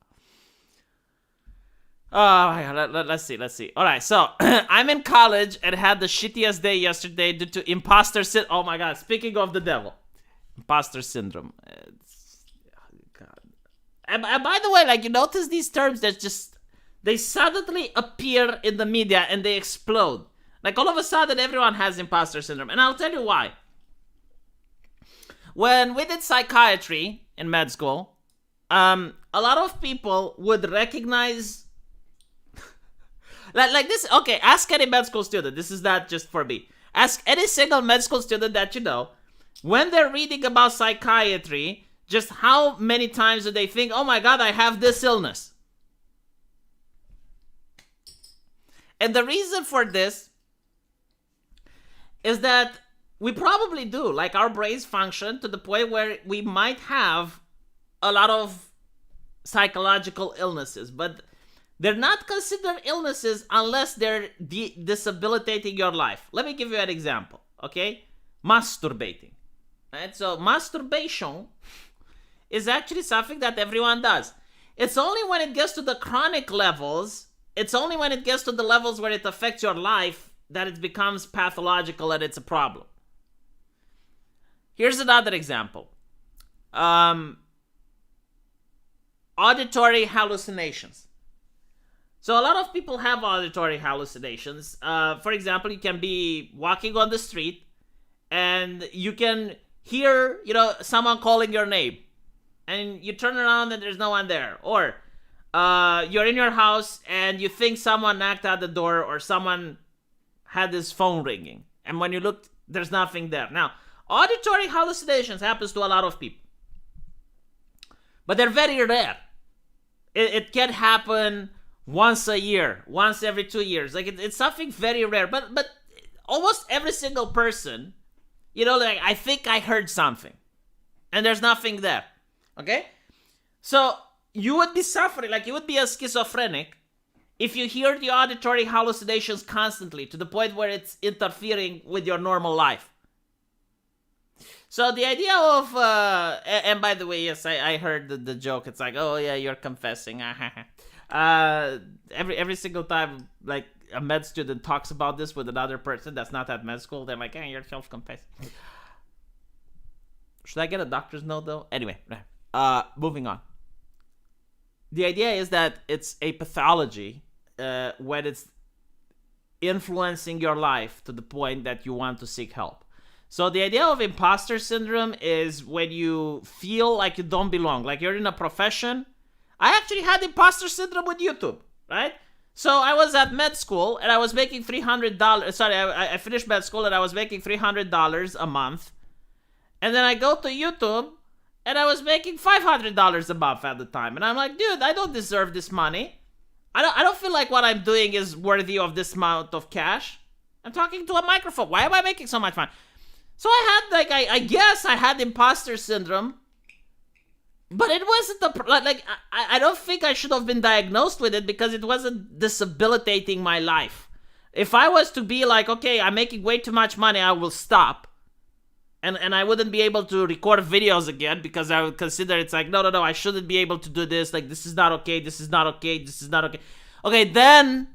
Oh my god, let's see. Alright, so, I'm in college and had the shittiest day yesterday due to imposter syndrome. Oh my god, speaking of the devil. Imposter syndrome. God. And by the way, like, you notice these terms that just, they suddenly appear in the media and they explode. Like, all of a sudden, everyone has imposter syndrome. And I'll tell you why. When we did psychiatry in med school, a lot of people would recognize... Like this, okay, ask any med school student. This is not just for me. Ask any single med school student that you know, when they're reading about psychiatry, just how many times do they think, oh my god, I have this illness? And the reason for this is that we probably do. Like, our brains function to the point where we might have a lot of psychological illnesses, but they're not considered illnesses unless they're disabilitating your life. Let me give you an example, okay? Masturbating. Right? So masturbation is actually something that everyone does. It's only when it gets to the chronic levels, it's only when it gets to the levels where it affects your life that it becomes pathological and it's a problem. Here's another example. Auditory hallucinations. So a lot of people have auditory hallucinations. For example, you can be walking on the street and you can hear, someone calling your name. And you turn around and there's no one there. Or you're in your house and you think someone knocked at the door or someone had his phone ringing. And when you look, there's nothing there. Now, auditory hallucinations happens to a lot of people. But they're very rare. It can happen once a year, once every 2 years. Like, it's something very rare. But almost every single person, like, I think I heard something. And there's nothing there. Okay? So, you would be suffering, like, you would be a schizophrenic if you hear the auditory hallucinations constantly to the point where it's interfering with your normal life. So the idea of, and by the way, yes, I heard the joke. It's like, oh yeah, you're confessing. Every single time, like, a med student talks about this with another person that's not at med school, they're like, hey, you're self-confessing. Should I get a doctor's note though? Anyway, moving on. The idea is that it's a pathology when it's influencing your life to the point that you want to seek help. So the idea of imposter syndrome is when you feel like you don't belong, like you're in a profession. I actually had imposter syndrome with YouTube, right? So I was at med school and I was making $300. Sorry, I finished med school and I was making $300 a month. And then I go to YouTube and I was making $500 a month at the time. And I'm like, dude, I don't deserve this money. I don't feel like what I'm doing is worthy of this amount of cash. I'm talking to a microphone. Why am I making so much money? So I had, like, I guess I had imposter syndrome But it wasn't I don't think I should have been diagnosed with it because it wasn't disabilitating my life. If I was to be like, okay, I'm making way too much money, I will stop. And I wouldn't be able to record videos again because I would consider it's like, no, I shouldn't be able to do this. Like, this is not okay, this is not okay, this is not okay. Okay, then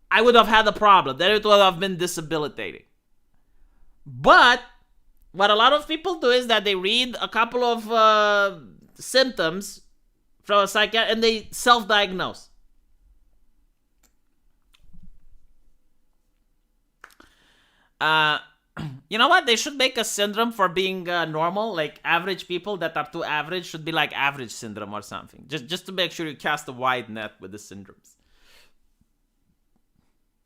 I would have had a problem. Then it would have been disabilitating. But what a lot of people do is that they read a couple of symptoms from a psychiatrist and they self-diagnose. You know what? They should make a syndrome for being normal. Like, average people that are too average should be like average syndrome or something. Just to make sure you cast a wide net with the syndromes.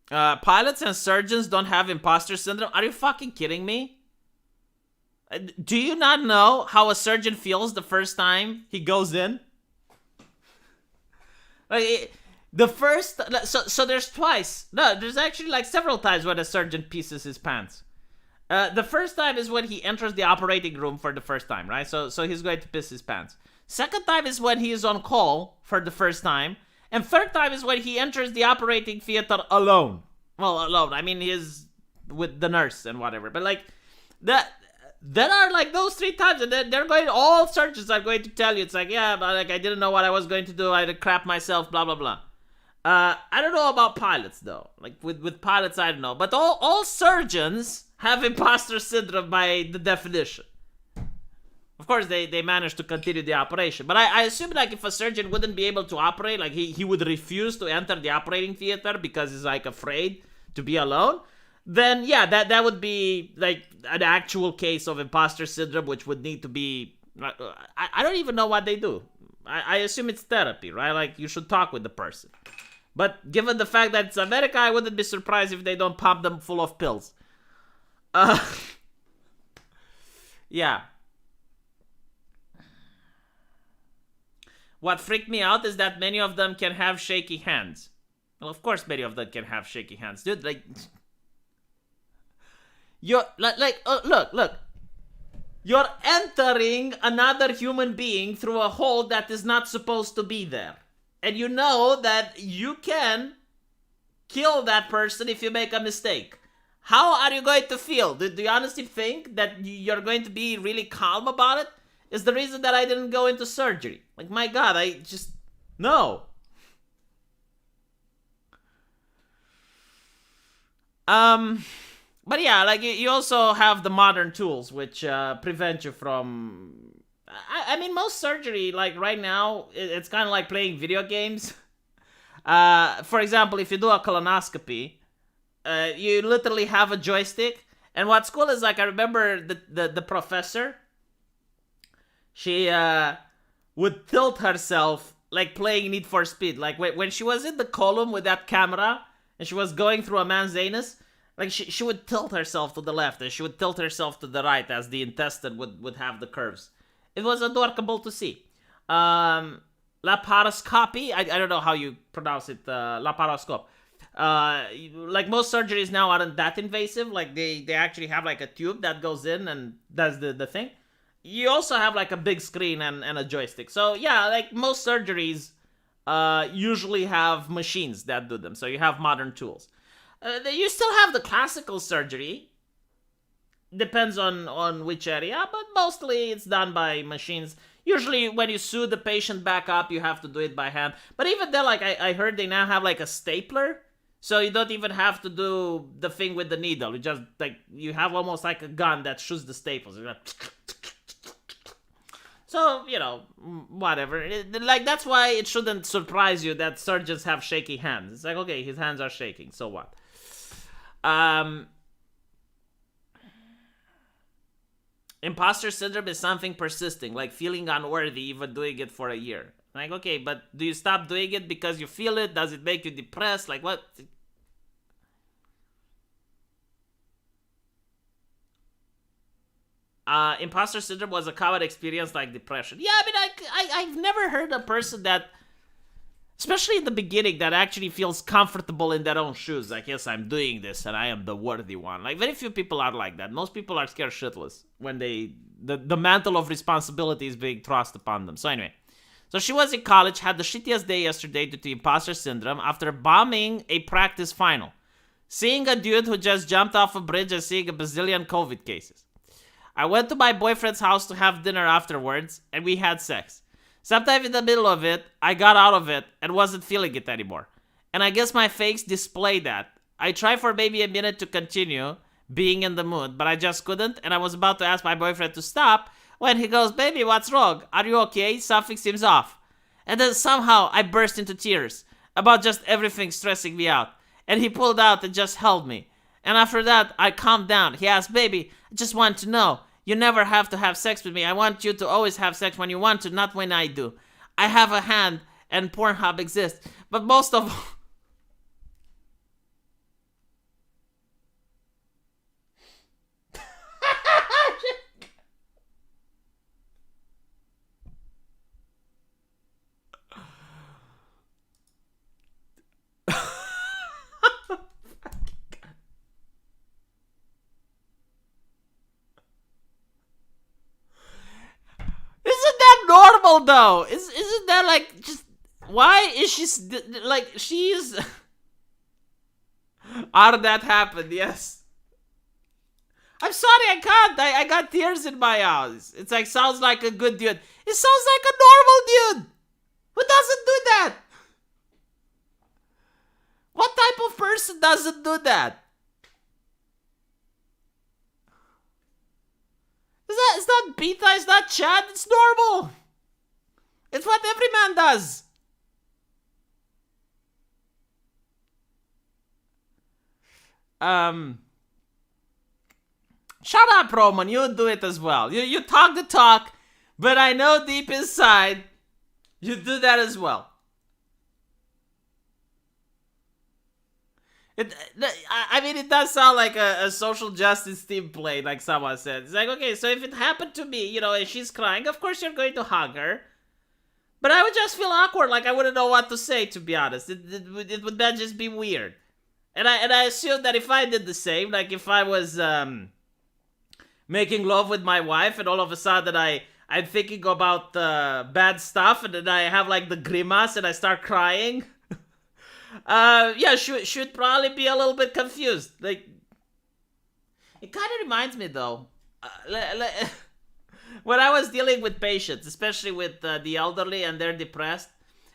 Pilots and surgeons don't have imposter syndrome. Are you fucking kidding me? Do you not know how a surgeon feels the first time he goes in? Like, the first... So there's twice. No, there's actually like several times when a surgeon pisses his pants. The first time is when he enters the operating room for the first time, right? So he's going to piss his pants. Second time is when he is on call for the first time. And third time is when he enters the operating theater alone. Well, alone. I mean, he's with the nurse and whatever. But like, that are like those 3 times. And they're going, all surgeons are going to tell you. It's like, yeah, but like, I didn't know what I was going to do. I had to crap myself, blah, blah, blah. I don't know about pilots, though. Like, with pilots, I don't know. But all surgeons have imposter syndrome by the definition. Of course, they managed to continue the operation. But I assume, like, if a surgeon wouldn't be able to operate, like, he would refuse to enter the operating theater because he's, like, afraid to be alone, then, yeah, that would be, like, an actual case of imposter syndrome, which would need to be... I don't even know what they do. I assume it's therapy, right? Like, you should talk with the person. But given the fact that it's America, I wouldn't be surprised if they don't pump them full of pills. Yeah. What freaked me out is that many of them can have shaky hands. Well, of course many of them can have shaky hands. Dude, like... You're... Look. You're entering another human being through a hole that is not supposed to be there. And you know that you can kill that person if you make a mistake. How are you going to feel? Do you honestly think that you're going to be really calm about it? Is the reason that I didn't go into surgery. Like, my God, I just... No. But yeah, like, you also have the modern tools, which prevent you from... I mean, most surgery, like, right now, it's kind of like playing video games. For example, if you do a colonoscopy, you literally have a joystick. And what's cool is, like, I remember the professor... She would tilt herself like playing Need for Speed. Like when she was in the column with that camera and she was going through a man's anus, like she would tilt herself to the left and she would tilt herself to the right as the intestine would have the curves. It was adorable to see. Laparoscopy, I don't know how you pronounce it, laparoscope. Like most surgeries now aren't that invasive. Like they actually have like a tube that goes in and does the thing. You also have like a big screen and a joystick. So yeah, like most surgeries usually have machines that do them. So you have modern tools. You still have the classical surgery. Depends on which area, but mostly it's done by machines. Usually when you sew the patient back up, you have to do it by hand. But even then, like I heard they now have like a stapler. So you don't even have to do the thing with the needle. You just like, you have almost like a gun that shoots the staples. So, you know, whatever. Like, that's why it shouldn't surprise you that surgeons have shaky hands. It's like, okay, his hands are shaking, so what? Imposter syndrome is something persisting, like feeling unworthy even doing it for a year. Like, okay, but do you stop doing it because you feel it? Does it make you depressed? Like, what? Imposter syndrome was a common experience like depression. Yeah, I mean, I've never heard a person that, especially in the beginning, that actually feels comfortable in their own shoes. Like, yes, I'm doing this and I am the worthy one. Like, very few people are like that. Most people are scared shitless when they the mantle of responsibility is being thrust upon them. So anyway, so she was in college, had the shittiest day yesterday due to imposter syndrome after bombing a practice final, seeing a dude who just jumped off a bridge and seeing a bazillion COVID cases. I went to my boyfriend's house to have dinner afterwards, and we had sex. Sometime in the middle of it, I got out of it and wasn't feeling it anymore. And I guess my face displayed that. I tried for maybe a minute to continue being in the mood, but I just couldn't, and I was about to ask my boyfriend to stop when he goes, "Baby, what's wrong? Are you okay? Something seems off." And then somehow I burst into tears about just everything stressing me out. And he pulled out and just held me. And after that, I calmed down. He asked, "Baby, I just want to know. You never have to have sex with me. I want you to always have sex when you want to, not when I do. I have a hand, and Pornhub exists. But most of all..." Isn't that normal though? Isn't that like just why is she like she's how did that happen? Yes. I'm sorry, I can't. I got tears in my eyes. It's like sounds like a good dude. It sounds like a normal dude. Who doesn't do that? What type of person doesn't do that? It's not beta, it's not Chad, it's normal. It's what every man does. Shut up, Roman, you do it as well. You talk the talk, but I know deep inside, you do that as well. I mean, it does sound like a social justice team play, like someone said. It's like, okay, so if it happened to me, and she's crying, of course you're going to hug her. But I would just feel awkward, like I wouldn't know what to say, to be honest. It would then just be weird. And I assume that if I did the same, like if I was making love with my wife and all of a sudden I'm thinking about bad stuff and then I have like the grimace and I start crying... yeah, should probably be a little bit confused. Like, it kind of reminds me though, when I was dealing with patients, especially with the elderly and they're depressed,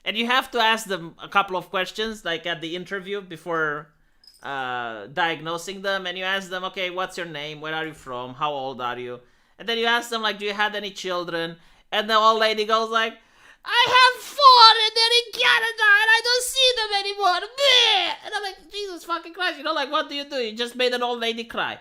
and you have to ask them a couple of questions, like at the interview before diagnosing them, and you ask them, okay, what's your name? Where are you from? How old are you? And then you ask them, like, do you have any children? And the old lady goes like, I have 4 and they're in Canada and I don't see them anymore. And I'm like, Jesus fucking Christ, like, what do? You just made an old lady cry.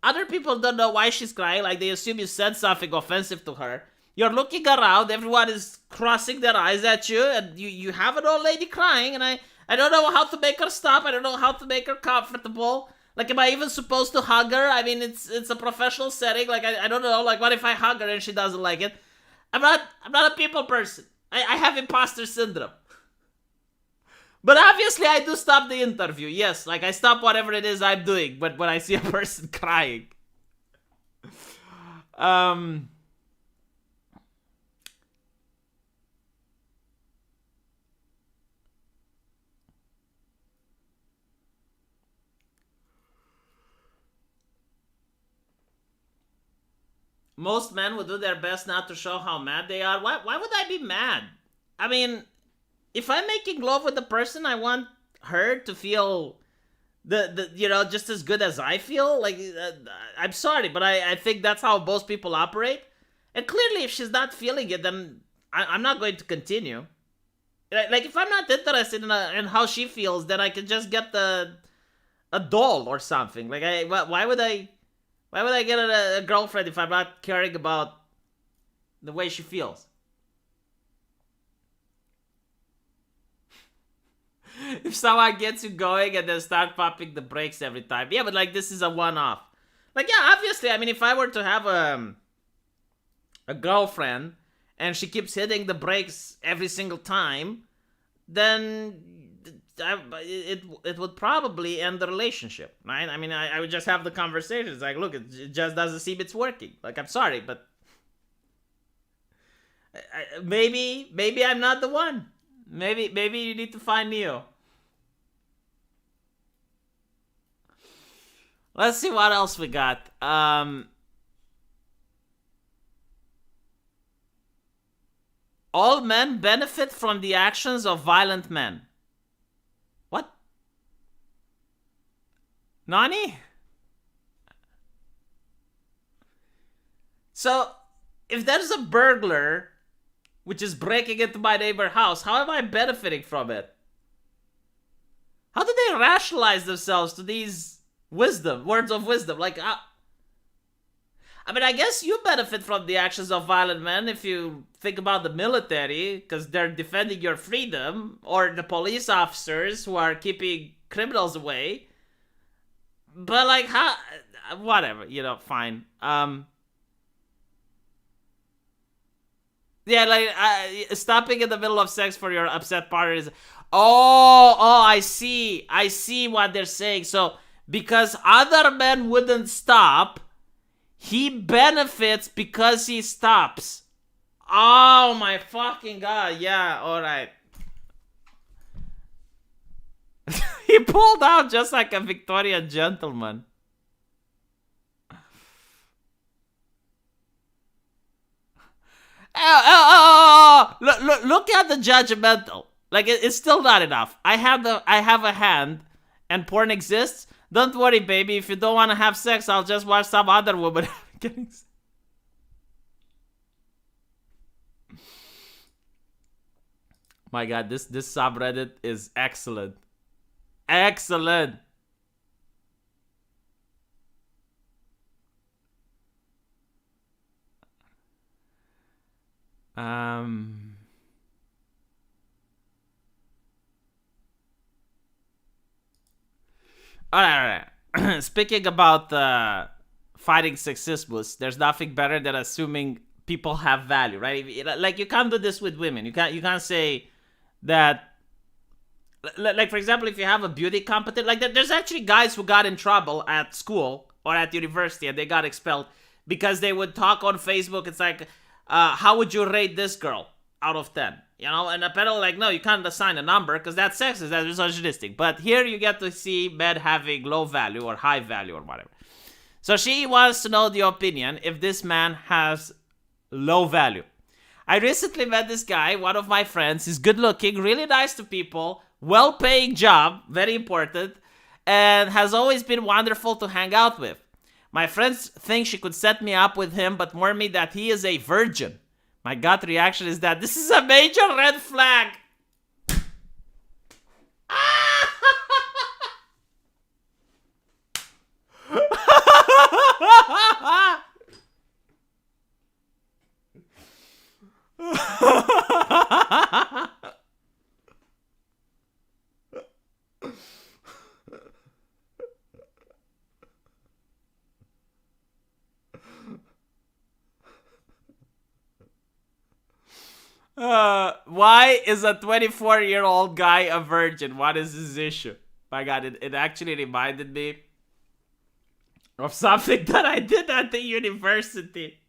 Other people don't know why she's crying, like they assume you said something offensive to her. You're looking around, everyone is crossing their eyes at you, and you have an old lady crying, and I don't know how to make her stop, I don't know how to make her comfortable. Like, am I even supposed to hug her? I mean, it's a professional setting, like, I don't know, like, what if I hug her and she doesn't like it? I'm not a people person. I have imposter syndrome. But obviously I do stop the interview. Yes, like I stop whatever it is I'm doing, but when I see a person crying. Most men would do their best not to show how mad they are. Why would I be mad? I mean, if I'm making love with a person, I want her to feel the just as good as I feel. Like, I'm sorry, but I think that's how most people operate. And clearly, if she's not feeling it, then I'm not going to continue. Like, if I'm not interested in how she feels, then I can just get a doll or something. Like, why would I get a girlfriend if I'm not caring about the way she feels? If someone gets you going and then start popping the brakes every time. Yeah, but like this is a one-off. Like, yeah, obviously, I mean, if I were to have a girlfriend and she keeps hitting the brakes every single time, then it would probably end the relationship, right? I mean, I would just have the conversation. It's like, look, it just doesn't seem it's working. Like, I'm sorry, but Maybe I'm not the one. Maybe you need to find Neo. Let's see what else we got. All men benefit from the actions of violent men. What? Nani? So, if there's a burglar which is breaking into my neighbor's house, how am I benefiting from it? How do they rationalize themselves to these words of wisdom? Like, I mean, I guess you benefit from the actions of violent men if you think about the military, because they're defending your freedom, or the police officers who are keeping criminals away. But, like, how? Whatever, fine. Yeah, like, stopping in the middle of sex for your upset partner is... Oh, I see what they're saying. So, because other men wouldn't stop, he benefits because he stops. Oh my fucking god, yeah, alright. He pulled out just like a Victorian gentleman. Look at the judgmental. Like, it's still not enough. I have a hand, and porn exists. Don't worry, baby. If you don't want to have sex, I'll just watch some other woman getting sex. My god, this subreddit is excellent. Excellent. Alright. Speaking about fighting sexismus, there's nothing better than assuming people have value, right? Like, you can't do this with women. You can't say that. Like, for example, if you have a beauty competition, like, there's actually guys who got in trouble at school or at university and they got expelled because they would talk on Facebook. It's like, how would you rate this girl out of 10? And apparently, like, no, you can't assign a number because that's sexist, that's misogynistic. But here you get to see men having low value or high value or whatever. So she wants to know the opinion if this man has low value. I recently met this guy, one of my friends. He's good looking, really nice to people, well-paying job, very important, and has always been wonderful to hang out with. My friends think she could set me up with him, but warn me that he is a virgin. My gut reaction is that this is a major red flag. Why is a 24-year-old guy a virgin? What is his issue? My god, it actually reminded me of something that I did at the university.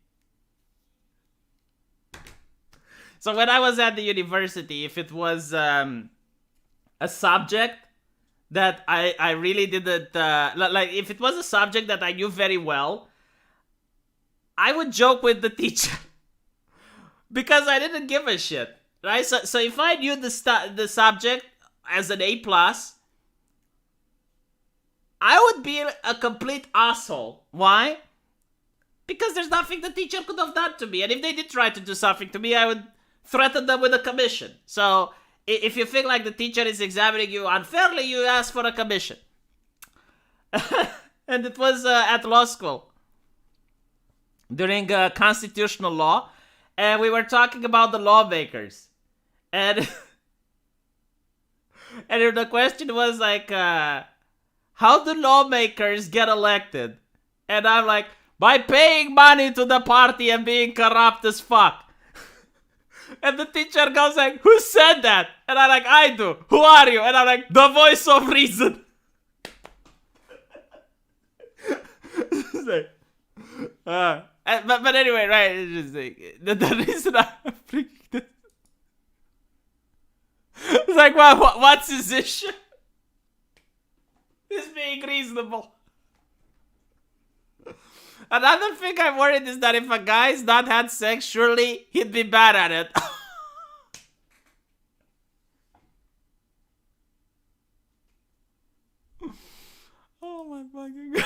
So when I was at the university, if it was a subject that I really didn't, like, if it was a subject that I knew very well, I would joke with the teacher. Because I didn't give a shit, right? So if I knew the subject as an A+, I would be a complete asshole. Why? Because there's nothing the teacher could have done to me. And if they did try to do something to me, I would threaten them with a commission. So if you think like the teacher is examining you unfairly, you ask for a commission. And it was at law school. During constitutional law. And we were talking about the lawmakers. And and the question was like, how do lawmakers get elected? And I'm like, by paying money to the party and being corrupt as fuck. And the teacher goes like, who said that? And I'm like, I do. Who are you? And I'm like, the voice of reason. But anyway, right? It's just like the reason I'm freaking this. It's like, what's his issue? He's being reasonable. Another thing I'm worried is that if a guy's not had sex, surely he'd be bad at it. Oh my fucking god.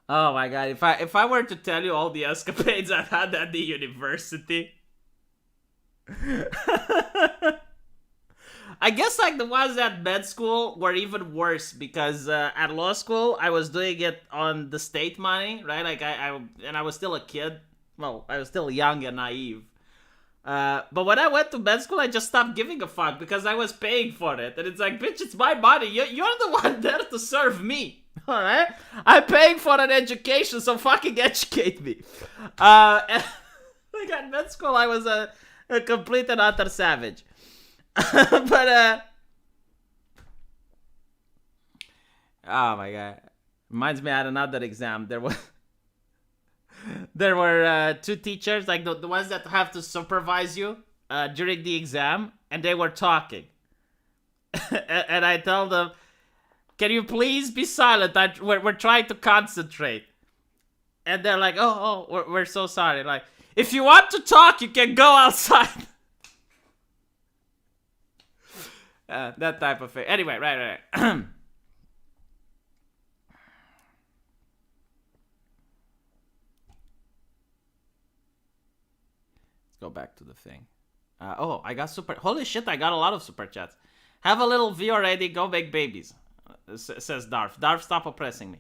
Oh my god, if I were to tell you all the escapades I've had at the university. I guess like the ones at med school were even worse because at law school I was doing it on the state money, right? Like I was still a kid. Well, I was still young and naive. But when I went to med school, I just stopped giving a fuck because I was paying for it. And it's like, bitch, it's my money. You're the one there to serve me. Alright? I'm paying for an education, so fucking educate me. And, like at med school, I was a complete and utter savage. But, oh my god. Reminds me, I had another exam. There were two teachers, like the ones that have to supervise you during the exam, and they were talking. And I told them, can you please be silent? We're trying to concentrate. And they're like, we're so sorry. Like, if you want to talk, you can go outside. That type of thing. Anyway, right. Let's go back to the thing. I got holy shit, I got a lot of super chats. Have a little V already, go make babies. Says Darf. Darf, stop oppressing me.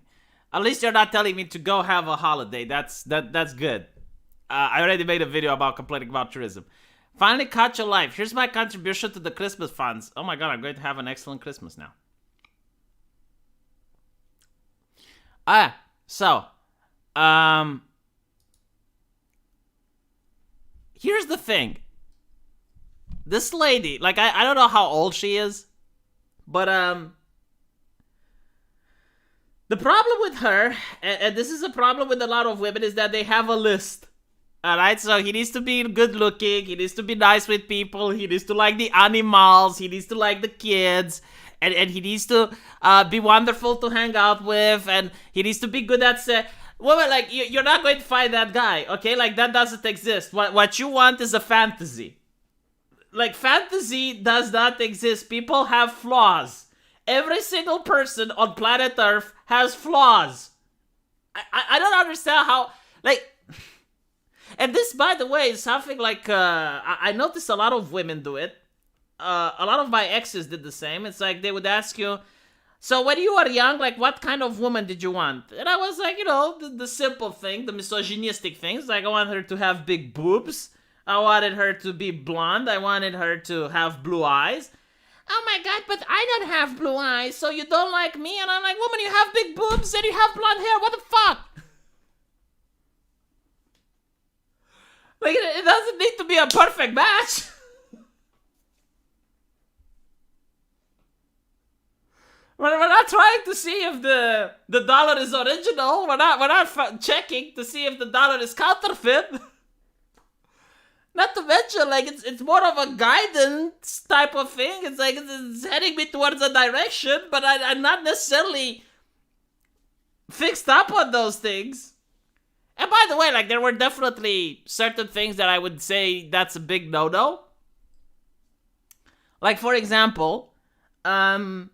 At least you're not telling me to go have a holiday. That's good. I already made a video about complaining about tourism. Finally caught your life. Here's my contribution to the Christmas funds. Oh my god, I'm going to have an excellent Christmas now. So, here's the thing. This lady, like, I don't know how old she is, but, the problem with her, and this is a problem with a lot of women, is that they have a list. Alright, so he needs to be good looking, he needs to be nice with people, he needs to like the animals, he needs to like the kids, and he needs to be wonderful to hang out with, and he needs to be good at well, like, you're not going to find that guy, okay? Like, that doesn't exist. What you want is a fantasy. Like, fantasy does not exist. People have flaws. Every single person on planet Earth has flaws. I don't understand how, like, and this, by the way, is something like, I noticed a lot of women do it. A lot of my exes did the same. It's like, they would ask you, so when you were young, like, what kind of woman did you want? And I was like, you know, the simple thing, the misogynistic things. Like, I want her to have big boobs. I wanted her to be blonde. I wanted her to have blue eyes. Oh my god, but I don't have blue eyes, so you don't like me? And I'm like, woman, you have big boobs and you have blonde hair. What the fuck? Like, it doesn't need to be a perfect match. We're not trying to see if the dollar is original. We're not checking to see if the dollar is counterfeit. Not to mention, like, it's more of a guidance type of thing. It's like, it's heading me towards a direction, but I'm not necessarily fixed up on those things. And by the way, like, there were definitely certain things that I would say that's a big no-no. Like, for example, I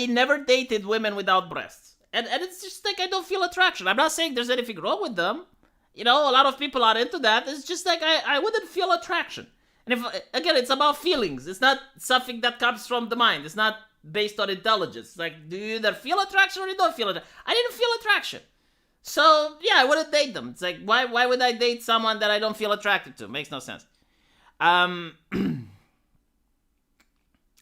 never dated women without breasts. And it's just like, I don't feel attraction. I'm not saying there's anything wrong with them. You know, a lot of people are into that. It's just like, I wouldn't feel attraction. And if, again, it's about feelings. It's not something that comes from the mind. It's not based on intelligence. It's like, do you either feel attraction or you don't feel attraction? I didn't feel attraction. So, yeah, I wouldn't date them. It's like, why would I date someone that I don't feel attracted to? Makes no sense.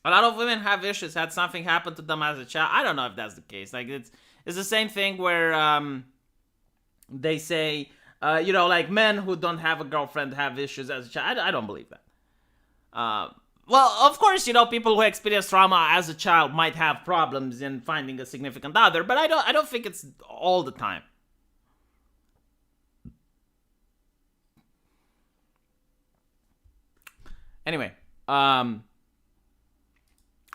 A lot of women have issues, had something happen to them as a child. I don't know if that's the case. Like, it's the same thing where they say, like men who don't have a girlfriend have issues as a child. I don't believe that. Well, of course, people who experience trauma as a child might have problems in finding a significant other, but I don't think it's all the time. Anyway,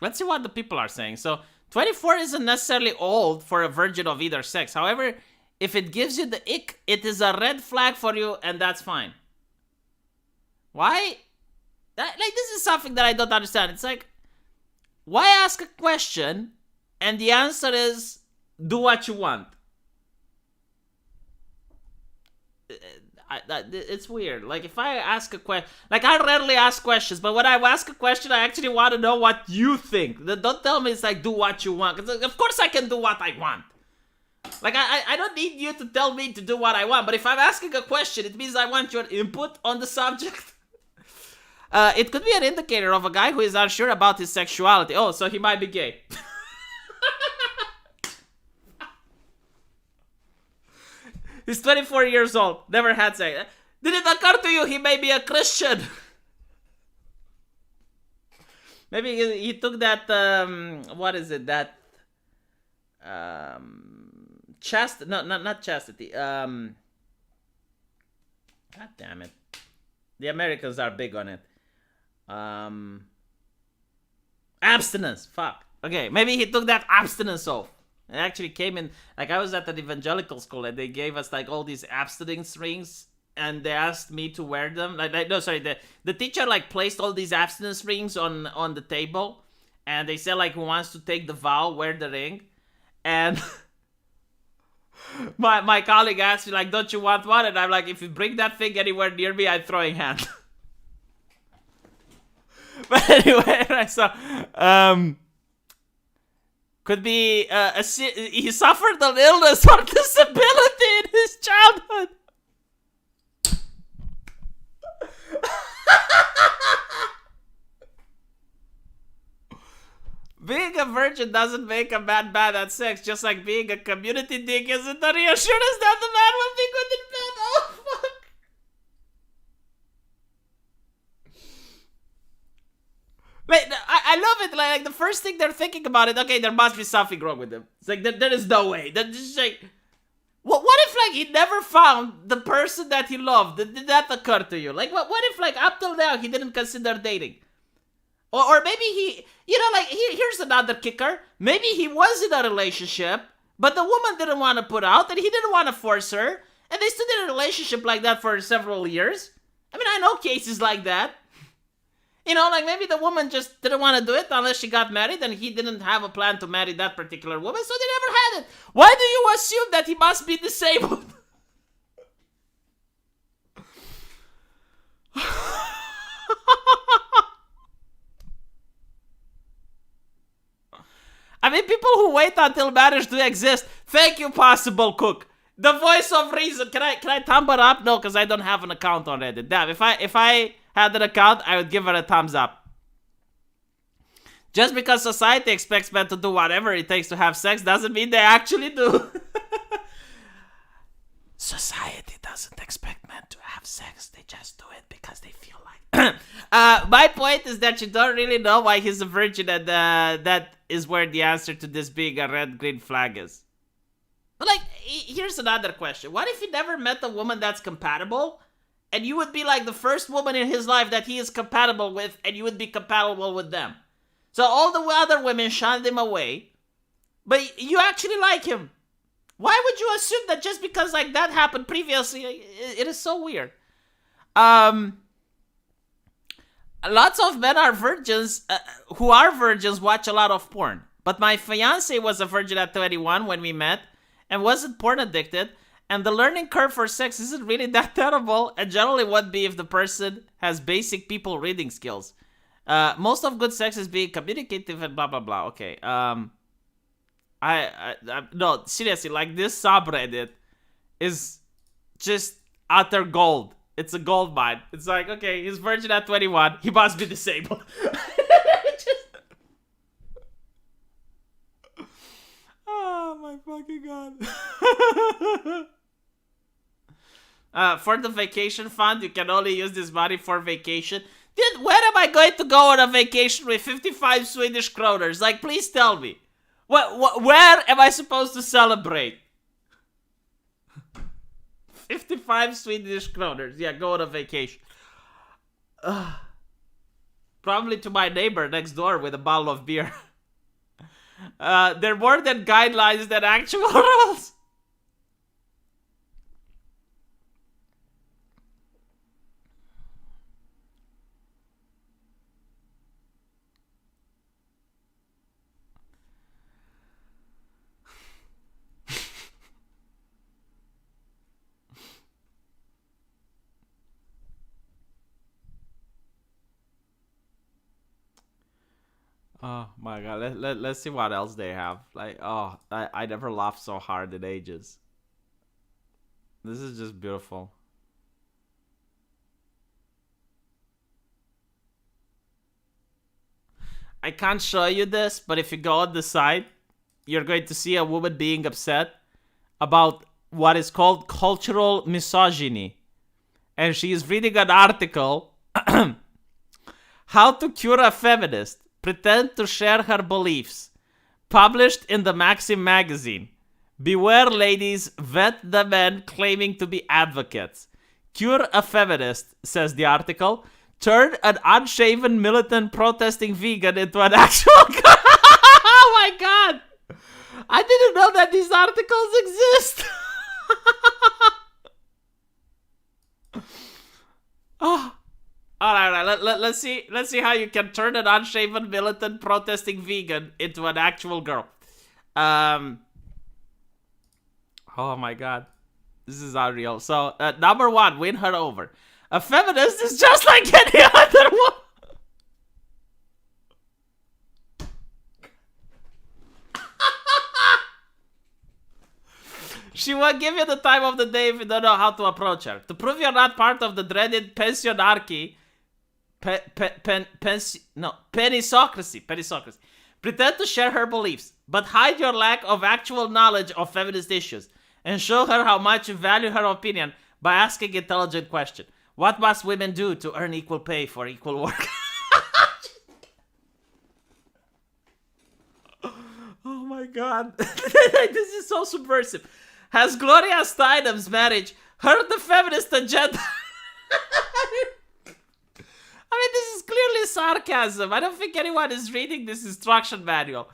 let's see what the people are saying. So, 24 isn't necessarily old for a virgin of either sex. However, if it gives you the ick, it is a red flag for you, and that's fine. Why? This is something that I don't understand. It's like, why ask a question and the answer is do what you want? It's weird. Like, if I ask a question, like, I rarely ask questions, but when I ask a question, I actually want to know what you think. Don't tell me it's like, do what you want. Because of course I can do what I want. Like, I don't need you to tell me to do what I want, but if I'm asking a question, it means I want your input on the subject. It could be an indicator of a guy who is unsure about his sexuality. Oh, so he might be gay. He's 24 years old, never had sex. Did it occur to you he may be a Christian? Maybe he took that, what is it, that, not chastity, God damn it. The Americans are big on it. Abstinence, fuck. Okay, maybe he took that abstinence oath. It actually came in, like, I was at an evangelical school and they gave us like all these abstinence rings and they asked me to wear them. The teacher like placed all these abstinence rings on the table and they said like, who wants to take the vow, wear the ring. And my colleague asked me like, don't you want one? And I'm like, if you bring that thing anywhere near me, I'm throwing hand. But anyway, so could be he suffered an illness or disability in his childhood. Being a virgin doesn't make a man bad at sex, just like being a community dick isn't a reassurance that the man will be good in bed. Oh, fuck. Wait, I love it. Like, the first thing they're thinking about it, okay, there must be something wrong with him. It's like, there is no way. That's just like, what if, like, he never found the person that he loved? Did that occur to you? Like, what if, like, up till now, he didn't consider dating? Or maybe he, like, here's another kicker. Maybe he was in a relationship, but the woman didn't want to put out, and he didn't want to force her, and they stood in a relationship like that for several years. I mean, I know cases like that. Like, maybe the woman just didn't want to do it unless she got married, and he didn't have a plan to marry that particular woman, so they never had it. Why do you assume that he must be disabled? I mean, people who wait until marriage do exist. Thank you, Possible Cook. The voice of reason. Can I thumb it up? No, because I don't have an account on Reddit. Damn, if I had an account, I would give her a thumbs up. Just because society expects men to do whatever it takes to have sex doesn't mean they actually do. Society doesn't expect men to have sex. They just do it because they feel like. My point is that you don't really know why he's a virgin, and that is where the answer to this being a red green flag is. But like, here's another question. What if he never met a woman that's compatible? And you would be like the first woman in his life that he is compatible with, and you would be compatible with them. So all the other women shunned him away, but you actually like him. Why would you assume that just because like that happened previously? It is so weird. Lots of men are virgins, who are virgins watch a lot of porn. But my fiance was a virgin at 21 when we met, and wasn't porn addicted. And the learning curve for sex isn't really that terrible, and generally would be if the person has basic people reading skills. Most of good sex is being communicative and blah blah blah. Okay. No, seriously, like, this subreddit is just utter gold. It's a gold mine. It's like, okay, he's virgin at 21. He must be disabled. god. For the vacation fund, you can only use this money for vacation. Dude, where am I going to go on a vacation with 55 Swedish kroners? Like, please tell me. Where am I supposed to celebrate? 55 Swedish kroners. Yeah, go on a vacation. Probably to my neighbor next door with a bottle of beer. They're more than guidelines than actual rules. Oh my god, let's see what else they have. Like, oh, I never laughed so hard in ages. This is just beautiful. I can't show you this, but if you go on the site, you're going to see a woman being upset about what is called cultural misogyny. And she is reading an article, How to Cure a Feminist. Pretend to share her beliefs. Published in the Maxim magazine. Beware, ladies, vet the men claiming to be advocates. Cure a feminist, says the article. Turn an unshaven militant protesting vegan into an actual... Oh my god! I didn't know that these articles exist! Oh... Alright, let's see how you can turn an unshaven militant protesting vegan into an actual girl. Oh my god. This is unreal. So, number one, win her over. A feminist is just like any other one. She will give you the time of the day if you don't know how to approach her. To prove you're not part of the dreaded pensionarchy, penisocracy. Pretend to share her beliefs, but hide your lack of actual knowledge of feminist issues, and show her how much you value her opinion by asking intelligent questions. What must women do to earn equal pay for equal work? Oh my god. This is so subversive. Has Gloria Steinem's marriage hurt the feminist agenda? I mean, this is clearly sarcasm. I don't think anyone is reading this instruction manual.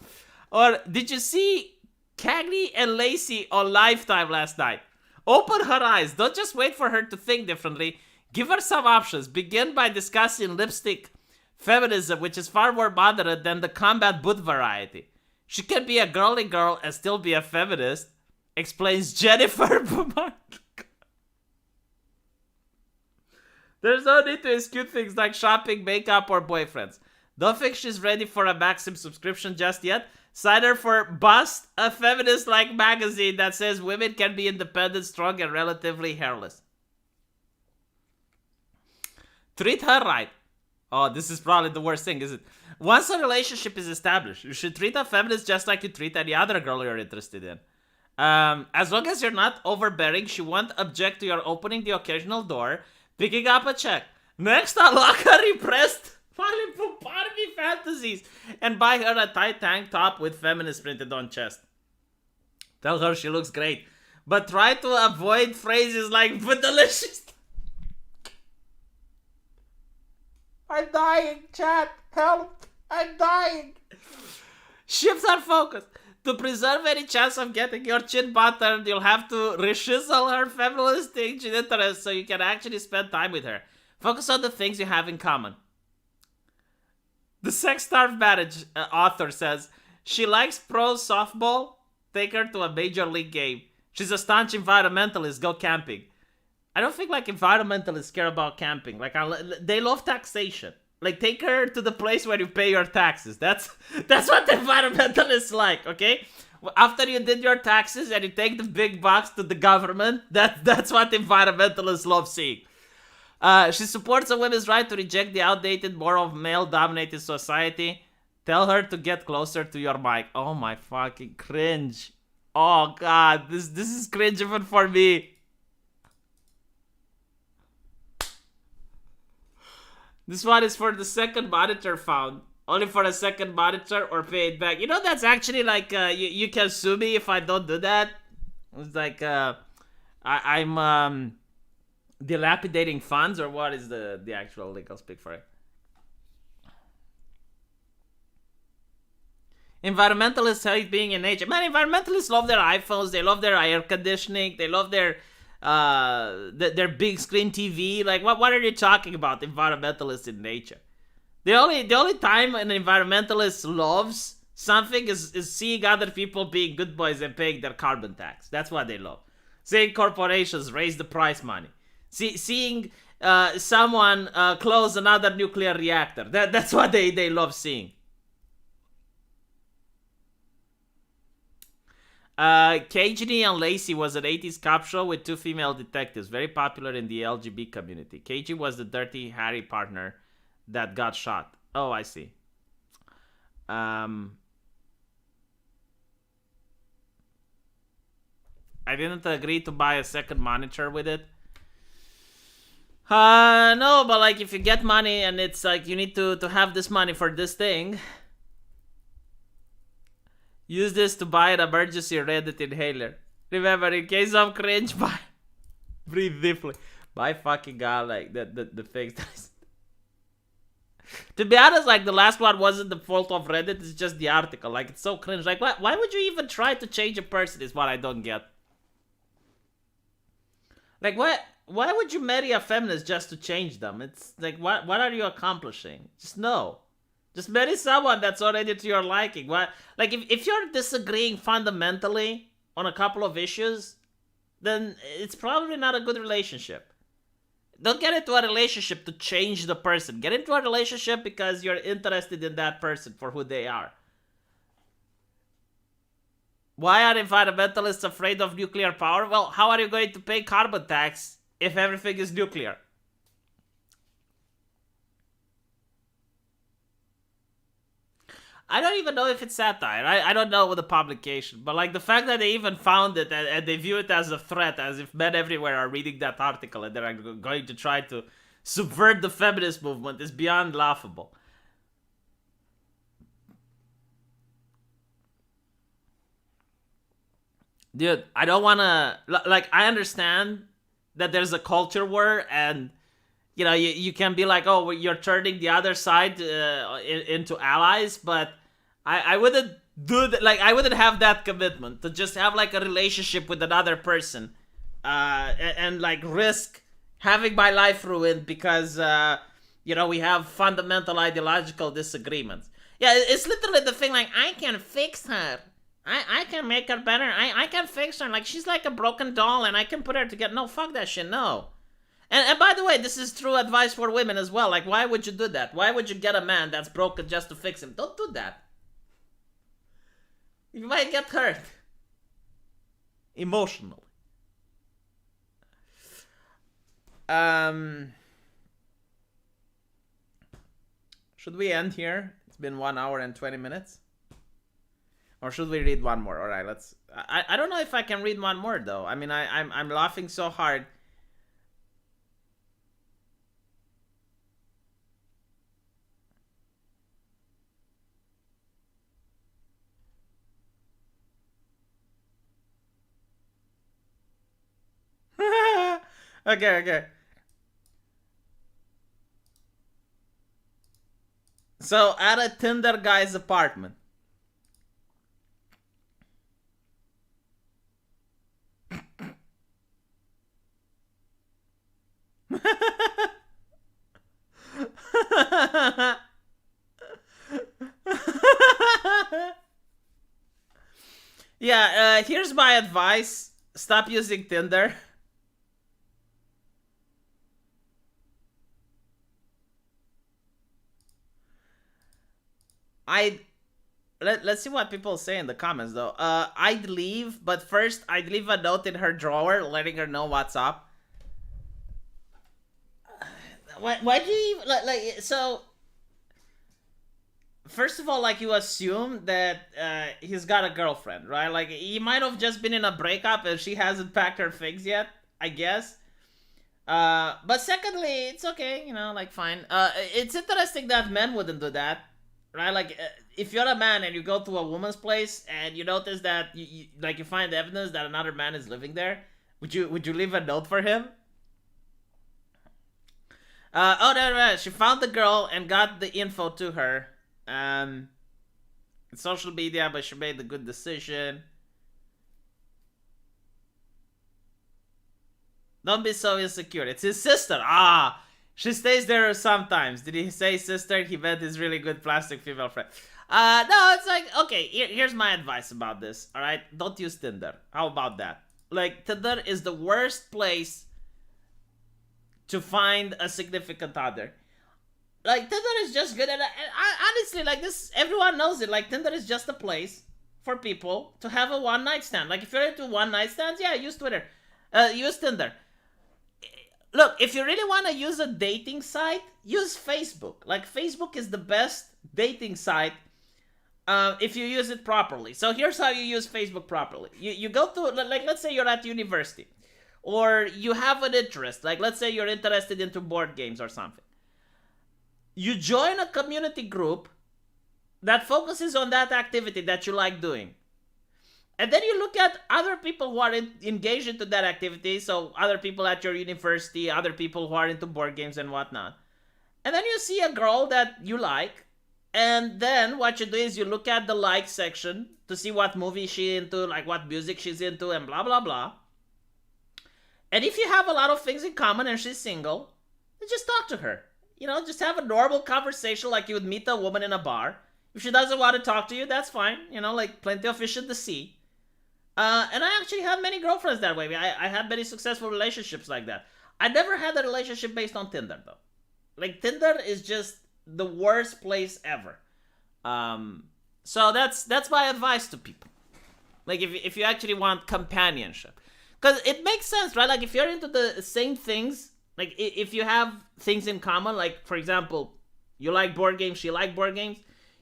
Or did you see Cagney and Lacey on Lifetime last night? Open her eyes. Don't just wait for her to think differently. Give her some options. Begin by discussing lipstick feminism, which is far more moderate than the combat boot variety. She can be a girly girl and still be a feminist, explains Jennifer Bumar. There's no need to eschew things like shopping, makeup, or boyfriends. Don't think she's ready for a Maxim subscription just yet? Sign her for Bust, a feminist-like magazine that says women can be independent, strong, and relatively hairless. Treat her right. Oh, this is probably the worst thing, isn't it? Once a relationship is established, you should treat a feminist just like you treat any other girl you're interested in. As long as you're not overbearing, she won't object to your opening the occasional door, picking up a check. Next, unlock her repressed Barbie fantasies and buy her a tight tank top with feminist printed on chest. Tell her she looks great, but try to avoid phrases like "but delicious." I'm dying, chat. Help. I'm dying. Shift our focus. To preserve any chance of getting your chin buttered, you'll have to reshizzle her feminist interests so you can actually spend time with her. Focus on the things you have in common. The sex-starved marriage author says, she likes pro softball. Take her to a major league game. She's a staunch environmentalist. Go camping. I don't think like environmentalists care about camping. Like they love taxation. Like take her to the place where you pay your taxes. That's what the environmentalists like. Okay. After you did your taxes and you take the big bucks to the government, that's what environmentalists love seeing. She supports a woman's right to reject the outdated, moral, male-dominated society. Tell her to get closer to your mic. Oh my fucking cringe. Oh god, this is cringe even for me. This one is for the second monitor found. Only for a second monitor or pay it back. You know, that's actually like, you can sue me if I don't do that. It's like, I'm dilapidating funds, or what is the actual legal speak for it? Environmentalists hate being in nature. Man, environmentalists love their iPhones. They love their air conditioning. They love their big screen TV. Like, what are you talking about? Environmentalists in nature. The only time an environmentalist loves something is seeing other people being good boys and paying their carbon tax. That's what they love. Seeing corporations raise the price money. Seeing someone close another nuclear reactor. That's what they love seeing. KGD and Lacey was an 80s cop show with two female detectives, very popular in the LGB community. KG was the Dirty Harry partner that got shot. Oh, I see. I didn't agree to buy a second monitor with it. No, but like, if you get money and it's like you need to have this money for this thing, use this to buy an emergency Reddit inhaler. Remember, in case of cringe, breathe deeply. Buy fucking god, like the things. To be honest, like, the last one wasn't the fault of Reddit. It's just the article. Like, it's so cringe. Like, why would you even try to change a person? Is what I don't get. Like, why would you marry a feminist just to change them? It's like, what are you accomplishing? Just no. Just marry someone that's already to your liking. What? Like, if you're disagreeing fundamentally on a couple of issues, then it's probably not a good relationship. Don't get into a relationship to change the person. Get into a relationship because you're interested in that person for who they are. Why are environmentalists afraid of nuclear power? Well, how are you going to pay carbon tax if everything is nuclear? I don't even know if it's satire. I don't know the publication. But like, the fact that they even found it and they view it as a threat, as if men everywhere are reading that article and they're going to try to subvert the feminist movement, is beyond laughable. Dude, I don't want to... Like, I understand that there's a culture war and... You know, you can be like, oh, you're turning the other side into allies, but I wouldn't do that. Like, I wouldn't have that commitment to just have like a relationship with another person, and like risk having my life ruined because you know, we have fundamental ideological disagreements. Yeah, it's literally the thing. Like, I can fix her. I can make her better. I can fix her. Like, she's like a broken doll, and I can put her together. No, fuck that shit. No. And by the way, this is true advice for women as well. Like, why would you do that? Why would you get a man that's broken just to fix him? Don't do that. You might get hurt. Emotionally. Should we end here? It's been 1 hour and 20 minutes. Or should we read one more? Alright, let's... I don't know if I can read one more, though. I mean, I'm laughing so hard. Okay. So, at a Tinder guy's apartment. Yeah, here's my advice. Stop using Tinder. Let's see what people say in the comments, though. I'd leave, but first I'd leave a note in her drawer letting her know what's up. Why do you like so? first of all, like you assume that he's got a girlfriend, right? Like he might have just been in a breakup and she hasn't packed her things yet, I guess. But secondly, it's okay, like fine. It's interesting that men wouldn't do that, right? Like if you're a man and you go to a woman's place and you notice that you find evidence that another man is living there, would you leave a note for him? Oh, no, she found the girl and got the info to her. Um, social media, but she made a good decision. Don't be so insecure. It's his sister. Ah, she stays there sometimes. Did he say sister? He meant his really good plastic female friend. No, it's like, okay, here's my advice about this, all right? Don't use Tinder. How about that? Like, Tinder is the worst place to find a significant other. Like, Tinder is just good. And honestly, like, this, everyone knows it. Like, Tinder is just a place for people to have a one-night stand. Like, if you're into one-night stands, yeah, use Twitter. Use Tinder. Look, if you really want to use a dating site, use Facebook. Like, Facebook is the best dating site if you use it properly. So here's how you use Facebook properly. You go to, like, let's say you're at university. Or you have an interest. Like, let's say you're interested into board games or something. You join a community group that focuses on that activity that you like doing. And then you look at other people who are engaged into that activity. So other people at your university, other people who are into board games and whatnot. And then you see a girl that you like. And then what you do is you look at the like section to see what movie she's into, like what music she's into, and blah, blah, blah. And if you have a lot of things in common and she's single, then just talk to her. Just have a normal conversation like you would meet a woman in a bar. If she doesn't want to talk to you, that's fine. Like plenty of fish in the sea. And I actually had many girlfriends that way. I had many successful relationships like that. I never had a relationship based on Tinder, though. Like, Tinder is just the worst place ever. So that's my advice to people. Like, if you actually want companionship. Because it makes sense, right? Like, if you're into the same things, like, if you have things in common, like, for example, you like board games, she like board games,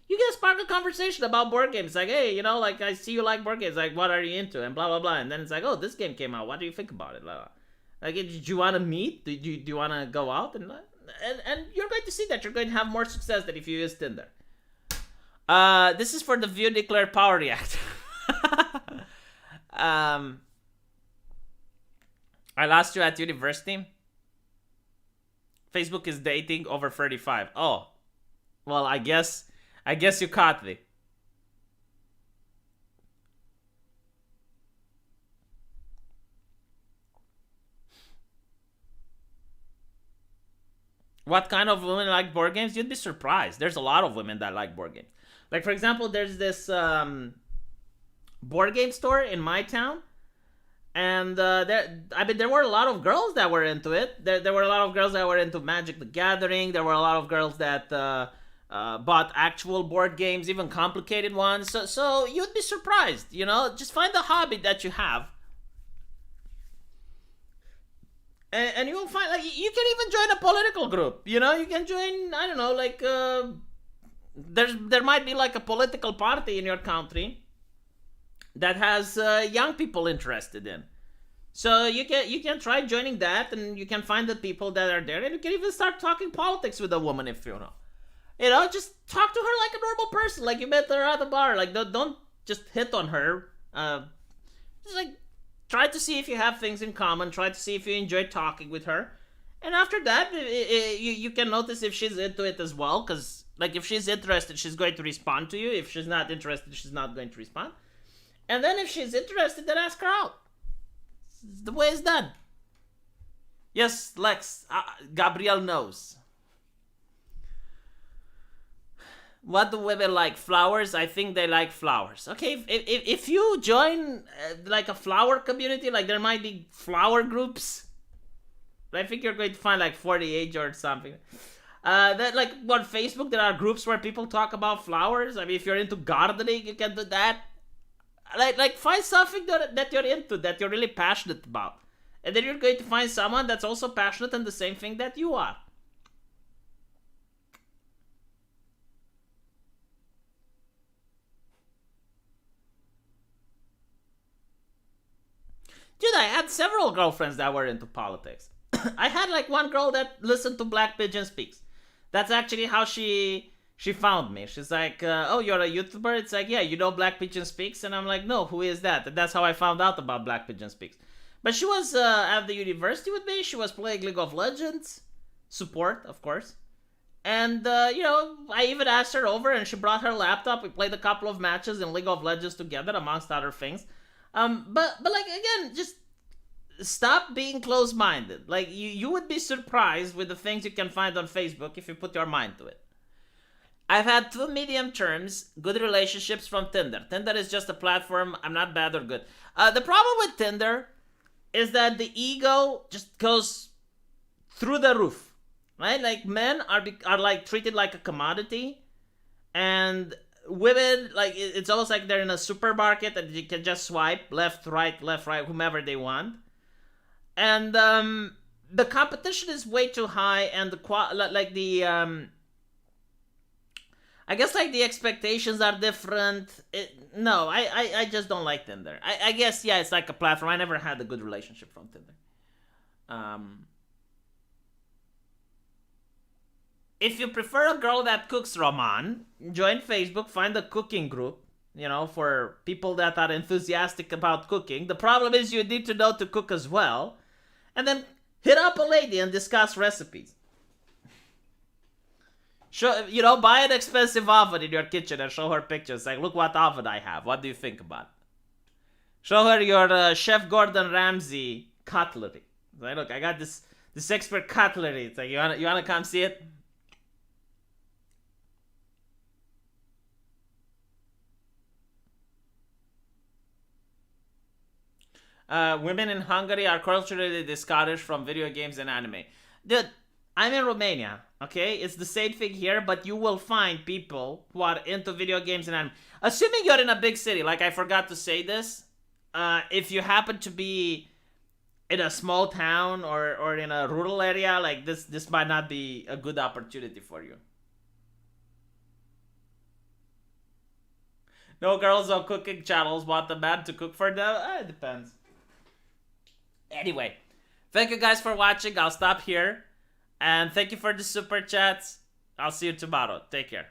you can spark a conversation about board games. Like, hey, like, I see you like board games. Like, what are you into? And blah, blah, blah. And then it's like, oh, this game came out. What do you think about it? Blah, blah. Like, do you want to meet? Do you want to go out? And you're going to see that. You're going to have more success than if you use Tinder. This is for the View Nuclear Power Reactor. I lost you at university. Facebook is dating over 35. Oh, well, I guess you caught me. What kind of women like board games? You'd be surprised. There's a lot of women that like board games. Like, for example, there's this board game store in my town. And there were a lot of girls that were into it. There were a lot of girls that were into Magic the Gathering. There were a lot of girls that bought actual board games, even complicated ones. So you'd be surprised, Just find a hobby that you have. And you'll find, like, you can even join a political group. You can join, I don't know, like, there might be, like, a political party in your country that has young people interested in. So you can try joining that, and you can find the people that are there, and you can even start talking politics with a woman if you know. Just talk to her like a normal person, like you met her at the bar. Like, don't just hit on her. Just like try to see if you have things in common. Try to see if you enjoy talking with her, and after that, you can notice if she's into it as well. Because, like, if she's interested, she's going to respond to you. If she's not interested, she's not going to respond. And then if she's interested, then ask her out. The way it's done. Yes, Lex. Gabriel knows. What do women like? Flowers? I think they like flowers. Okay, if you join like a flower community, like there might be flower groups. I think you're going to find like 48 or something. That, like, on Facebook, there are groups where people talk about flowers. I mean, if you're into gardening, you can do that. Like find something that you're into, that you're really passionate about. And then you're going to find someone that's also passionate in the same thing that you are. Dude, I had several girlfriends that were into politics. I had like one girl that listened to Black Pigeon Speaks. That's actually how she found me. She's like, "Oh, you're a YouTuber?" It's like, "Yeah, you know Black Pigeon Speaks?" And I'm like, "No, who is that?" And that's how I found out about Black Pigeon Speaks. But she was at the university with me. She was playing League of Legends, support, of course. And I even asked her over, and she brought her laptop. We played a couple of matches in League of Legends together, amongst other things. But like again, just stop being close-minded. Like you would be surprised with the things you can find on Facebook if you put your mind to it. I've had two medium terms, good relationships from Tinder. Tinder is just a platform. I'm not bad or good. The problem with Tinder is that the ego just goes through the roof, right? Like men are like treated like a commodity, and women like it's almost like they're in a supermarket and you can just swipe left, right, whomever they want, and the competition is way too high, and I guess like the expectations are different. I just don't like Tinder. I guess yeah, it's like a platform. I never had a good relationship from Tinder. If you prefer a girl that cooks, Roman, join Facebook, find a cooking group, for people that are enthusiastic about cooking. The problem is you need to know to cook as well. And then hit up a lady and discuss recipes. Buy an expensive oven in your kitchen and show her pictures. Like, look what oven I have. What do you think about it? Show her your Chef Gordon Ramsay cutlery. Like, look, I got this expert cutlery. It's like, you wanna come see it? Women in Hungary are culturally discouraged from video games and anime. Dude, I'm in Romania, okay? It's the same thing here, but you will find people who are into video games and anime. Assuming you're in a big city, like I forgot to say this, if you happen to be in a small town or in a rural area, like this might not be a good opportunity for you. No girls on cooking channels want the man to cook for them? It depends. Anyway, thank you guys for watching. I'll stop here. And thank you for the super chats. I'll see you tomorrow. Take care.